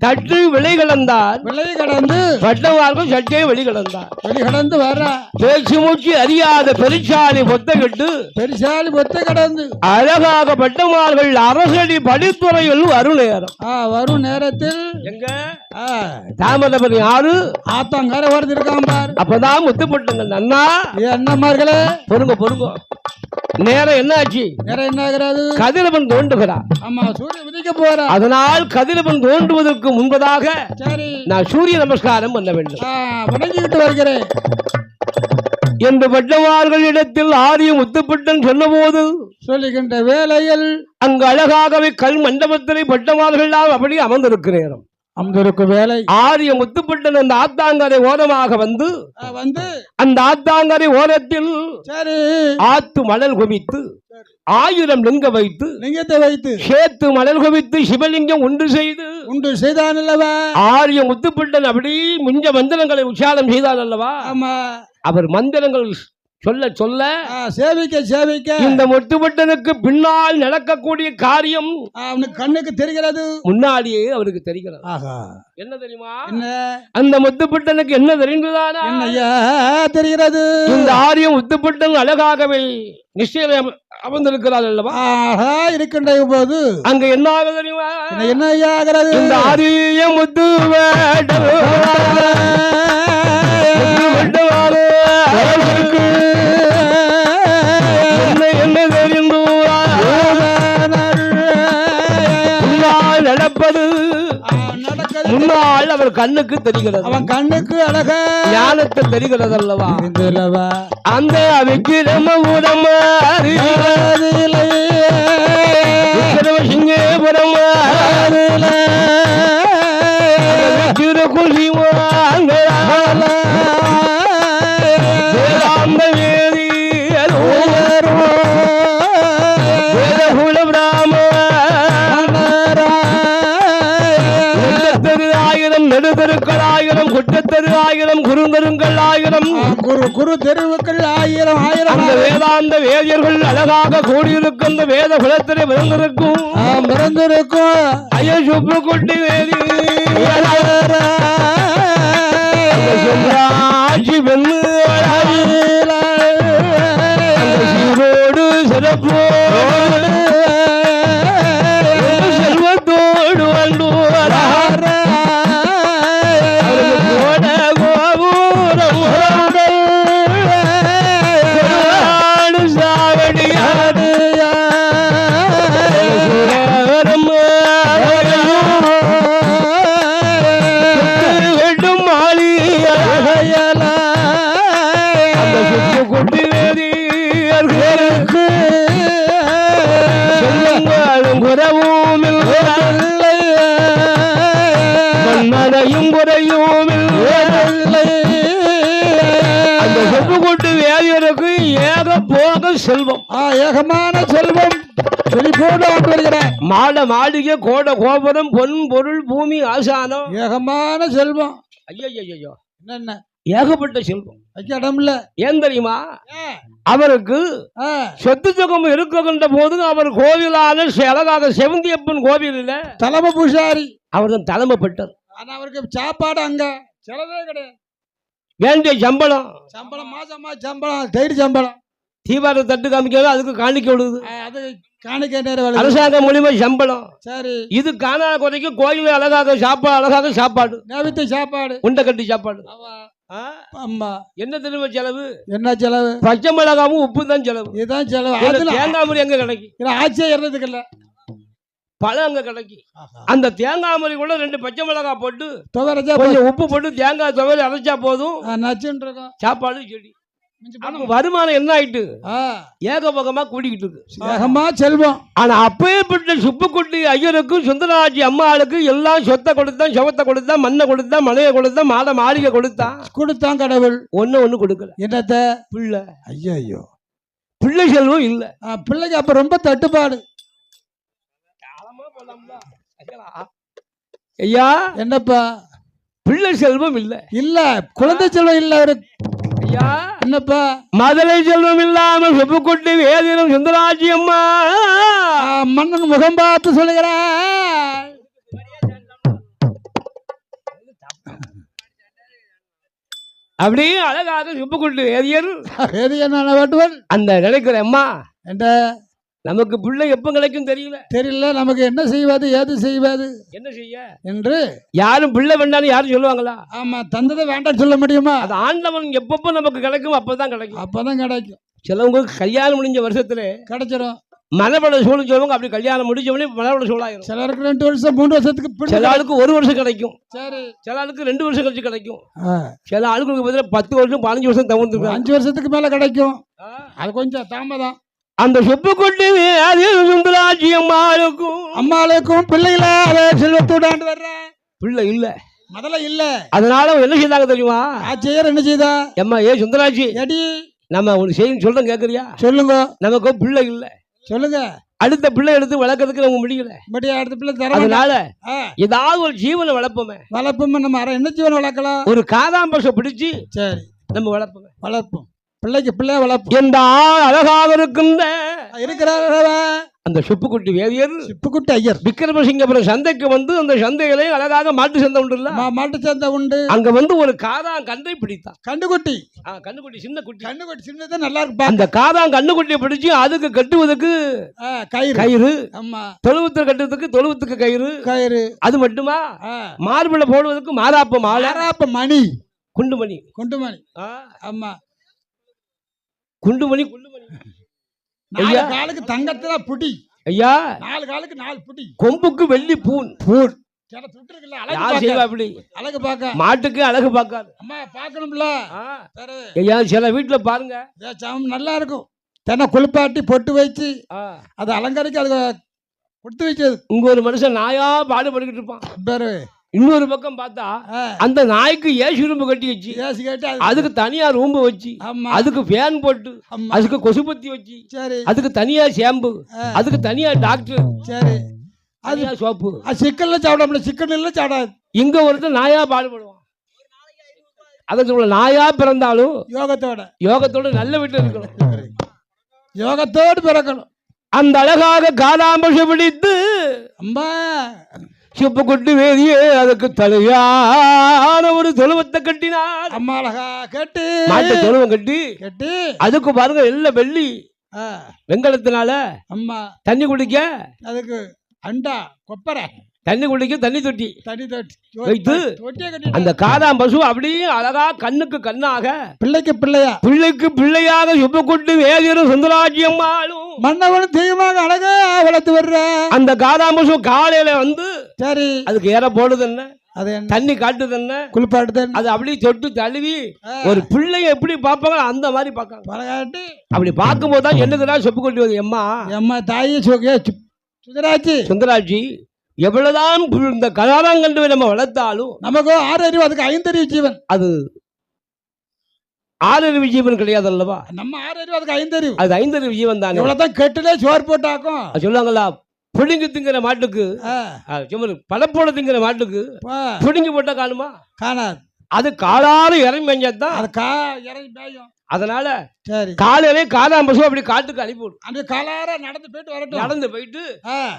தட்டு விளை கலந்தார் விளை கடந்து பட்டவார்கள் சட்டே வெளி கலந்தார் வெளி கடந்து வர பேச்சு மூச்சு அறியாத பெருச்சாலி பொத்த கட்டு பெருசாலி பொத்த கடந்து அழகாக பட்டமார்கள் அரசடி படித்துறையில் வரும் நேரம் வரும் நேரத்தில் எங்க தாமதபதி யாரு ஆத்தாங்கார வருது இருக்கான் பாரு. அப்பதான் முத்துப்பட்டுங்கள் அண்ணா அண்ணமார்களே பொறுங்க நேரம் என்ன ஆச்சு? நேரம் என்ன ஆகிறது? கதிரவன் தோன்றுகிறார். ஆமா சூரியன் உதிக்க போற. அதனால் கதிரவன் தோன்றுவதற்கு முன்பதாக சரி நான் சூரிய நமஸ்காரம் பண்ண வேண்டும். வணங்கிட்டு வருகிறேன் என்று பட்டவார்கள் இடத்தில் ஆரிய முத்துப்பட்டன் சொன்னபோது சொல்லுகின்ற வேளையில் அங்கு அழகாகவே கல் மண்டபத்திலே பட்டவார்கள் அப்படி அமர்ந்திருக்க நேரம் அமர்ந்திருக்கும் வேலை ஆரிய முத்துப்பட்டன் அந்த ஆத்தாங்கரை ஓரமாக வந்து வந்து அந்த ஆத்தாங்கரை ஓரத்தில் சரி ஆத்து மணல் குவித்து 1000 லிங்கம் வைத்து லிங்கத்தை வைத்து சேத்து மணல் குவித்து சிவலிங்கம் உண்டு செய்தான் அல்லவா ஆரிய முத்துப்பட்டன் அப்படி முஞ்ச மந்திரங்களை உச்சாரம் செய்தான் அல்லவா ஆமா அவர் மந்திரங்கள் சொல்ல சொல்ல சேவிக்க இந்த முத்துப்பட்டனுக்கு பின்னால் நடக்கக்கூடிய காரியம் அவனுக்கு கண்ணுக்கு தெரிகிறது முன்னாடியே அவருக்கு தெரிகிறது என்ன தெரியுமா என்ன அந்த முத்துப்பட்டனுக்கு என்ன தெரிந்ததானா என்னையா தெரிகிறது இந்த ஆரியம் முத்துப்பட்டன் அழகாகவே நிச்சயம் அமர்ந்திருக்கிறார் அல்லவா இருக்கின்ற போது அங்க என்ன ஆக தெரியுமா என்ன ஆகிறது இந்த ஆரியம் என்ன தெரிந்து நடப்பது முன்னால் அவர் கண்ணுக்கு தெரிகிறது அவன் கண்ணுக்கு அழக ஞானத்தை தெரிகிறது அல்லவா அந்த விக்கிரம சிங்கேபுரம் நெடுதெருக்கள் 1000 குற்றத்தெரு 1000 குறுந்தெருங்கள் 1000 குரு தெருவுக்கள் 1000 அந்த வேதாந்த வேதியர்கள் அழகாக கூடியிருக்கும் வேத குலத்திலே பிறந்திருக்கும் ஐயா சுப்பு குட்டி வேதி ஆட்சி வெண்ணு சீரோடு சிறப்போடு செல்வத்தோடு வண்டு செல்வம் ஏகமான செல்வம் மாட மாளிகை கோட கோபுரம் பொன் பொருள் பூமி ஆசானம் ஏகமான செல்வம் ஐயோ என்ன ஏகப்பட்ட செல்வம் இடம் இல்ல ஏன் தெரியுமா அவருக்கு சொத்து சுகம் இருக்கின்ற போது அவர் கோவிலான அழகாக செவந்தியப்பன் கோவிலில் தலைமை பூசாரி அவர் தான் தலைமைப்பட்டார் ஆனா அவருக்கு சாப்பாடு அங்க செலவே கிடையாது வேண்டிய சம்பளம் மாசமா சம்பளம் தைரி சம்பளம் தீபாவளி தட்டு காமிக்காது அதுக்கு காணிக்க விடுது அது காணிக்க நேரம் அரசாங்க மூலியமா சம்பளம் சரி இது காணாத குறைக்கு கோயில் அழகாக சாப்பாடு நேவித்த சாப்பாடு உண்டை கட்டி சாப்பாடு ஆமா என்ன தெரியுமா செலவு என்ன செலவு பச்சை மிளகாவும் உப்பு தான் செலவு இதுதான் செலவு தேங்காய் மணி எங்க கிடைக்கும் ஆட்சியே இருந்ததுக்கு இல்ல பழம் அங்க கிடைக்கும் அந்த தேங்காய் மணி கூட 2 பச்சை மிளகாய் போட்டு துவரைச்சா கொஞ்சம் உப்பு போட்டு தேங்காய் துவரை அரைச்சா போதும் நச்சுன்னு இருக்கும் சாப்பாடு செடி வருமானம் என்ன ஆயிட்டு ஏகபோகமா கூடிக்கிட்டு இருக்கு ஏகமா செல்வம் ஆனா அப்பேற்பட்ட சுப்புக்குட்டி ஐயருக்கும் சுந்தராஜி அம்மாளுக்கு எல்லாம் சொத்தை கொடுத்தான் சவத்தை கொடுத்தான் மண்ணை கொடுத்தான் மலையை கொடுத்தான் மாட மாளிகை கொடுத்தான் கடவுள் ஒண்ணு கொடுக்கல என்னத்த பிள்ளை ஐயோ பிள்ளை செல்வம் இல்ல பிள்ளைக்கு அப்ப ரொம்ப தட்டுப்பாடு ஐயா என்னப்பா பிள்ளை செல்வம் இல்ல குழந்தை செல்வம் இல்ல அவரு என்னப்பா மதுரை செல்வம் இல்லாமல் சுப்புக்குட்டி வேதினம் சுந்தராஜி அம்மா மன்னன் முகம் பார்த்து சொல்லுகிறார் அப்படியே அழகாக சுப்புக்குட்டி வேதியன் அந்த நினைக்கிற அம்மா என்ற நமக்கு பிள்ளை எப்ப கிடைக்கும் தெரியல நமக்கு என்ன செய்வது ஏது செய்வது என்ன செய்ய என்று யாரும் பிள்ளை வேண்டாம்னு யாரும் சொல்லுவாங்களா ஆமா தந்ததை வேண்டாம் சொல்ல முடியுமா அது ஆண்டவன் எப்பப்ப நமக்கு கிடைக்கும் அப்பதான் கிடைக்கும் சிலவங்க கல்யாணம் முடிஞ்ச வருஷத்துல கிடைச்சிடும் மலைப்பட சூழல் சொல்லுவாங்க அப்படி கல்யாணம் முடிஞ்சவனே மலைப்பட சூழாயிரும் சிலருக்கு 2 வருஷம் 3 வருஷத்துக்கு சில ஆளுக்கு 1 வருஷம் கிடைக்கும் சரி சில ஆளுக்கு 2 வருஷம் கழிச்சு கிடைக்கும் சில ஆளுக்கு பதிலா 10 வருஷம் 15 வருஷம் தவிர்த்து 5 வருஷத்துக்கு மேல கிடைக்கும் அது கொஞ்சம் தாமதம் அந்த சுப்புக்குட்டி சுந்தராஜி அம்மாளுக்கும் பிள்ளைகள செல்வத்தோடாண்டு வர்ற பிள்ளை இல்ல முதல்ல இல்ல. அதனால அவங்க என்ன செய்தாங்க தெரியுமா? ஆச்சரியர் என்ன செய்தா? எம்மா ஏ சுந்தராட்சி, எடி நம்ம ஒரு செய்தி சொல்றோம் கேக்குறியா? சொல்லுங்க. நமக்கு பிள்ளை இல்ல, சொல்லுங்க. அடுத்த பிள்ளை எடுத்து வளர்க்கறதுக்கு நம்ம முடியல. அடுத்த பிள்ளை தர. அதனால ஏதாவது ஒரு ஜீவனை வளர்ப்போமே. நம்ம என்ன ஜீவனை வளர்க்கலாம்? ஒரு காதாம்பசம் பிடிச்சு சரி நம்ம வளர்ப்போம். பிள்ளைக்கு பிள்ளைய வளர்ப்போம். எந்த அழகாக இருக்கின்ற இருக்கிறார் அந்த சுப்புக்குட்டி வேதியர், சுப்புக்குட்டி ஐயர் விக்ரமசிங்கபுரம் சந்தைக்கு வந்து அந்த சந்தையிலே அழகாக மாட்டு சந்தை உண்டு இல்ல, மாட்டு சந்தை உண்டு. அங்க வந்து ஒரு காதான் கன்றை பிடித்தான். கண்டுக்குட்டி சின்ன குட்டி, கண்டுக்குட்டி சின்னதான் நல்லா இருக்கு. அந்த காதான் கண்ணுக்குட்டியை பிடிச்சு அதுக்கு கட்டுவதற்கு கயிறு, ஆமா தொழுவத்தில் கட்டுவதற்கு தொழுவத்துக்கு கயிறு. அது மட்டுமா, மார்பிள போடுவதற்கு மாராப்ப மாலை, மணி, குண்டுமணி. ஆமா குண்டுமணி. ஐயா காலுக்கு தங்கத்துல புடி. ஐயா 4 காலுக்கு 4 புடி. கொம்புக்கு வெள்ளி பூன். அழகு பார்க்க, மாட்டுக்கு அழகு பார்க்காது. அம்மா பார்க்கணும்ல. ஐயா சில வீட்டுல பாருங்க நல்லா இருக்கும். தென்னை குளிப்பாட்டி பொட்டு வச்சு அது அலங்கரிக்க அது கொடுத்து வச்சது. இங்க ஒரு மனுஷன் நாயா பாடுபட்டுக்கிட்டு இருப்பான். இன்னொரு பக்கம் பார்த்தா அந்த நாய்க்கு ஏசி ரூம்பு கட்டி வச்சு, அதுக்கு தனியா ரூம்பு வச்சு, அதுக்கு ஃபேன் போட்டு, அதுக்கு கொசுபத்தி வச்சு, அதுக்கு தனியா ஷாம்பு, அதுக்கு தனியா டாக்டர், சரி அது சோப்பு. சிக்கன்ல சாப்பிடாம சிக்கன் இல்ல சாப்பிடாது. இங்க ஒருத்தர் நாயா பாடுபடுவான். அதை சொல்ல நாயா பிறந்தாலும் யோகத்தோட நல்ல வீட்டுல இருக்கணும், யோகத்தோடு பிறக்கணும். அந்த அழகாக காதாம்பசம் பிடித்து அம்மா சுப்புக்குட்டி வேதியே அதுக்கு தலையான ஒரு தொழுவத்தை கட்டினார். அம்மா அழகா கட்டி மாட்டு தொழுவம் கட்டி அதுக்கு பாருங்க எல்லாம் வெள்ளி வெங்கலத்தினால அம்மா தண்ணி குடிக்க, அதுக்கு அண்டா கொப்பரை தண்ணி குடிக்க தண்ணி தொட்டி வைத்து வைத்து அந்த காதாம்பசு அப்படியே அழகா கண்ணுக்கு கண்ணாக பிள்ளைக்கு பிள்ளையாக சுப்புக்குட்டி வேதியரும் சுந்தராஜ்யம்மாளும் மன்னவனும் தெய்வமாக அழகா வளர்த்து வர்ற அந்த காதாம்பசு காலையில வந்து சரி அதுக்கு ஏற போடுது என்ன, தண்ணி காட்டுது என்ன, குளிப்பாடுது, அது அப்படியே தொட்டு தழுவி ஒரு பிள்ளைய எப்படி பார்ப்பாங்க அந்த மாதிரி பார்க்க. அப்படி பார்க்கும் போதுதான் என்னதுதான் சுப்புக்குட்டி வந்து எம்மா தாயி சுந்தராட்சி எவ்வளவுதான் இந்த கதாரங்கண்டு நம்ம வளர்த்தாலும் நமக்கு 6 அறிவு, அதுக்கு 5 அறிவு ஜீவன். அது 6 அறிவு ஜீவன் கிடையாது அல்லவா? நம்ம 6 அறிவு, அதுக்கு 5 அறிவு. அது 5 அறிவு ஜீவன் தானே. இவ்வளவுதான் கெட்டுலே சோறு போட்டாக்கும் சொல்லுவாங்களா, புடுங்கி திங்கிற மாட்டுக்கு பழப்போட திங்கிற மாட்டுக்கு புடுங்கி போட்டா காணுமா? காணாது. அது காலாறு இறங்கி மேய்ஞ்சாதான் இறங்கி மேயும். அதனால காலையிலே காதாம்பசம் அப்படி காட்டுக்கு அனுப்பிவிடும். அந்த காலார நடந்து போயிட்டு வரட்டும். நடந்து போயிட்டு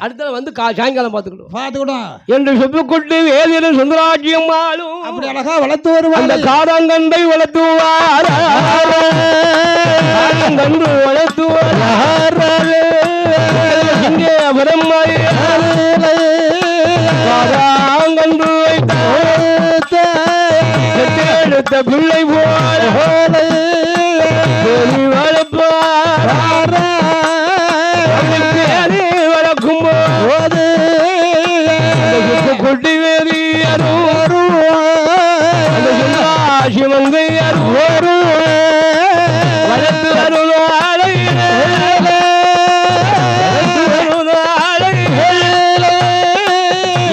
அடுத்த வந்து சாயங்காலம் பாத்துக்கிடும் என்று சுப்புக்குட்டி வேதியரும் சுந்தராஜ்யம்மாளும் அப்படி அழகா வளர்த்து வருவார். அந்த காதாங்கண்டை வளர்த்துவார், வளர்த்துவார் எடுத்த பிள்ளை போல வளர்க்கும் போது குட்டி வேறியரும் சிவங்கையர் வளர்த்து வருவாளை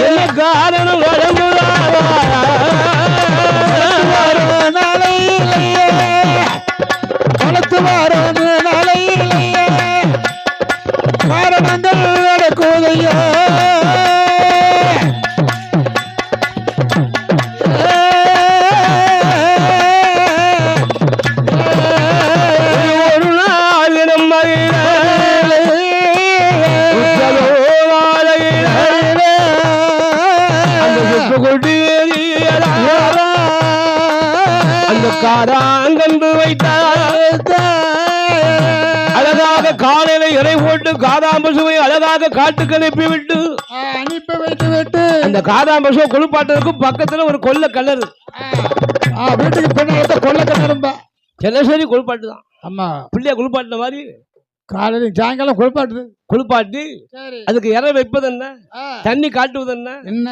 என்ன காரணம் காரணங்கள் நடக்குதையா ஒரு நாள் அந்த காராங்கன்று வைத்தார். அழகாக காலையில இறை போட்டு காதாம்பசுவை அழகாக காட்டுக்கு அனுப்பி விட்டு அந்த காதாம்பசுவை குளிப்பாட்டுறதுக்கு பக்கத்துல ஒரு கொல்ல கிணறு, வீட்டுக்கு பின்னால கொல்ல கிணறும்பா. தினசரி குளிப்பாட்டுதான். ஆமா, பிள்ளைய குளிப்பாட்டின மாதிரி காலையில சாயங்காலம் குளிப்பாட்டு குளிப்பாட்டி அதுக்கு இறை வைப்பது என்ன, தண்ணி காட்டுவது என்ன,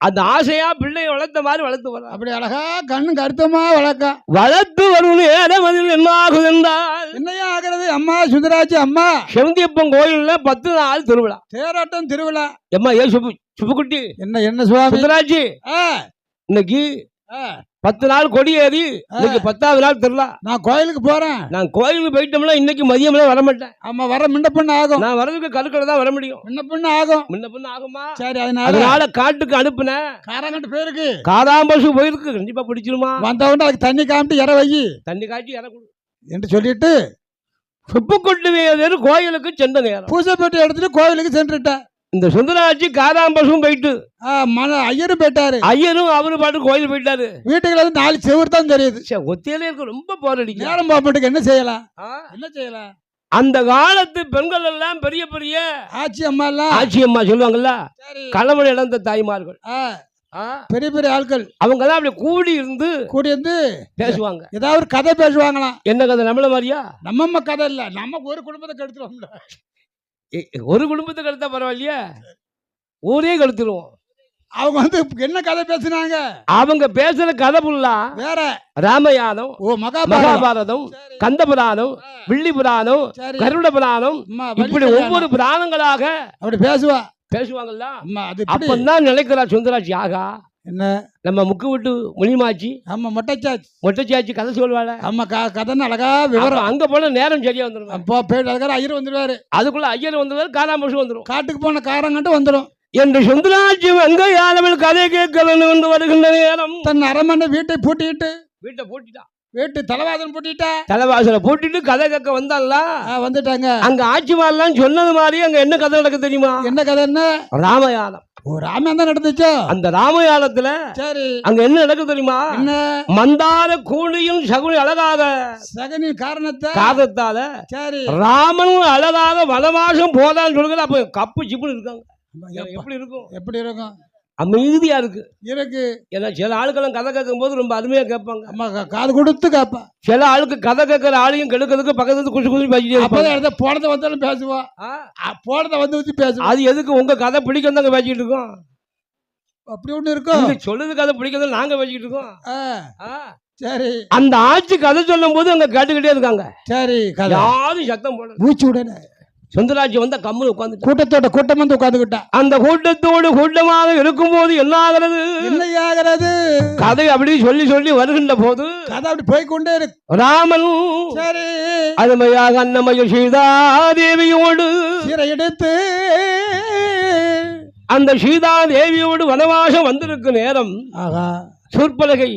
அந்த ஆசையா பிள்ளையை வளர்த்த மாதிரி வளர்த்து வர அப்படி அழகா கண்ணு கருத்தமா வளர்க்க வளர்த்து வரும் நேரமதில் என்ன ஆகுது என்றால் என்னையா ஆகிறது அம்மா சுந்தராட்சி அம்மா செவந்தியப்பன் கோயில்ல 10 நாள் திருவிழா தேரோட்டம் திருவிழா எம்மா சுப்புக்குட்டி என்ன சுவாமி சுந்தராட்சி இன்னைக்கு 10 நாள் கொடியேறி இன்னைக்கு 10வது நாள் திருவிழா. நான் கோயிலுக்கு போறேன். நான் கோயிலுக்கு போயிட்டோம்னா இன்னைக்கு மதியம்லாம் வர மாட்டேன். ஆமா வர முன்ன பண்ண ஆகும். நான் வரதுக்கு கருக்கடை தான் வர முடியும். முன்ன பண்ண ஆகுமா? சரி அதனால காட்டுக்கு அனுப்புனேன். காராங்கட்டு போயிருக்கு. காராம்பசு போயிருக்கு. கண்டிப்பா பிடிச்சிருமா? வந்தவொடனே அதுக்கு தண்ணி காமிட்டு இற வை. தண்ணி காய்ச்சி இற கொடு என்று சொல்லிட்டு சுப்புக்குட்டி கோயிலுக்கு சென்ற நேரம் பூசை பெட்டி எடுத்துட்டு கோயிலுக்கு சென்றுட்டேன். இந்த சுந்தராட்சி காராம்பசும் போயிட்டு ஐயரும் போயிட்டாரு. ஐயரும் அவரு பாட்டு கோயில் போயிட்டாரு. வீட்டுக்குள்ள வந்து 4 செவுரு தான் தெரியுது. ஒத்தியில இருக்கு. ரொம்ப போரடி நேரம் பாப்பட்டுக்கு என்ன செய்யலாம்? அந்த காலத்து பெண்கள் எல்லாம் பெரிய பெரிய ஆட்சி அம்மா சொல்லுவாங்கல்ல, கணவன் இழந்த தாய்மார்கள், பெரிய பெரிய ஆட்கள், அவங்க எல்லாம் அப்படி கூடி இருந்து பேசுவாங்க. ஏதாவது ஒரு கதை பேசுவாங்களாம். என்ன கதை? நம்மள மாதிரியா? நம்ம கதை இல்ல, நம்ம ஒரு குடும்பத்தை கெடுத்துருவோம்ல. ஒரு குடும்பத்தை கெடுத்தா பரவாயில்லையா, ஊரே கெடுத்துருவோம். அவங்க வந்து என்ன கதை பேசுனாங்க? அவங்க பேசுற கதை புல்லா வேற. ராமாயணம், மகாபாரதம், கந்த புராணம், வில்லி புராணம், கருட புராணம், இப்படி ஒவ்வொரு புராணங்களாக அப்படி பேசுவாங்கல்ல. அப்பதான் நினைக்கிறா சுந்தராட்சி, ஆகா என்ன நம்ம முக்கு விட்டு முனிமாச்சி, ஆமா மொட்டைச்சாச்சி கதை சொல்லுவாள். ஆமா கதைன்னு அழகா விவரம். அங்க போன நேரம் சரியா வந்துடும். ஐயர் வந்துருவாரு. அதுக்குள்ள ஐயர் வந்துருவாரு, காராம்பசு வந்துடும். காட்டுக்கு போன காரங்கட்டு வந்துடும். என்று சுந்தராட்சி வெங்கையாளவில் கதை கேட்க வேண்டும் என்று வருகின்ற நேரம் தன் அரமனை வீட்டை பூட்டிட்டு வீட்டு தலைவாசல பூட்டிட்டு கதை கேட்க வந்துட்டாங்க. அங்க ஆட்சிமாரெல்லாம் சொன்னது மாதிரி அங்க என்ன கதை நடக்க தெரியுமா? என்ன கதை? என்ன? ராமாயணம். ராமாயணம் தான் நடந்துச்சோ. அந்த ராமாயணத்துல சரி அங்க என்ன நடக்க தெரியுமா? என்ன? மந்தார கூலியும் சகுனி அழகாக சகுனின் காரணத்தால சரி ராமன் அழகாக வனவாசம் போதான்னு சொல்லுங்க. அப்ப கப்பு சிப்புன்னு இருக்காங்க. எப்படி இருக்கும்? அமைதியா இருக்கு. ஏன்னா சில ஆளுக்கெல்லாம் கதை கேட்கும் போது ரொம்ப அருமையா கேட்பாங்க. அம்மா காது கொடுத்து கேட்பா. சில ஆளுக்கு கதை கேட்கற ஆளையும் கெடுக்கிறதுக்கு பக்கத்துல குசு குசு பேசிட்டு போனதை வந்தாலும் பேசுவா. போனதை வந்து பேசுவா. அது எதுக்கு? உங்க கதை பிடிக்கும் தாங்க பேசிட்டு இருக்கோம். அப்படி ஒண்ணு இருக்கும். சொல்லுது கதை பிடிக்கிறது நாங்க பேசிட்டு இருக்கோம். சரி அந்த ஆட்சி கதை சொல்லும் போது அங்க கேட்டுக்கிட்டே இருக்காங்க. சரி யாரும் சத்தம் போட மூச்சு விடல. சுந்தராட்சி வந்த கம்முன்னு உட்காந்து கூட்டம் வந்து உட்காந்துக்கிட்டா. அந்த கூட்டத்தோடு கூட்டமாக இருக்கும் போது என்ன ஆகிறது? கதை அப்படி சொல்லி வருகின்ற போது கதை அப்படி போய்கொண்டே இருக்கு. ராமன் சரி அருமையாக அன்னமய சீதாதேவியோடு சீரை எடுத்து அந்த சீதாதேவியோடு வனவாசம் வந்திருக்கும் நேரம் சூர்பலகை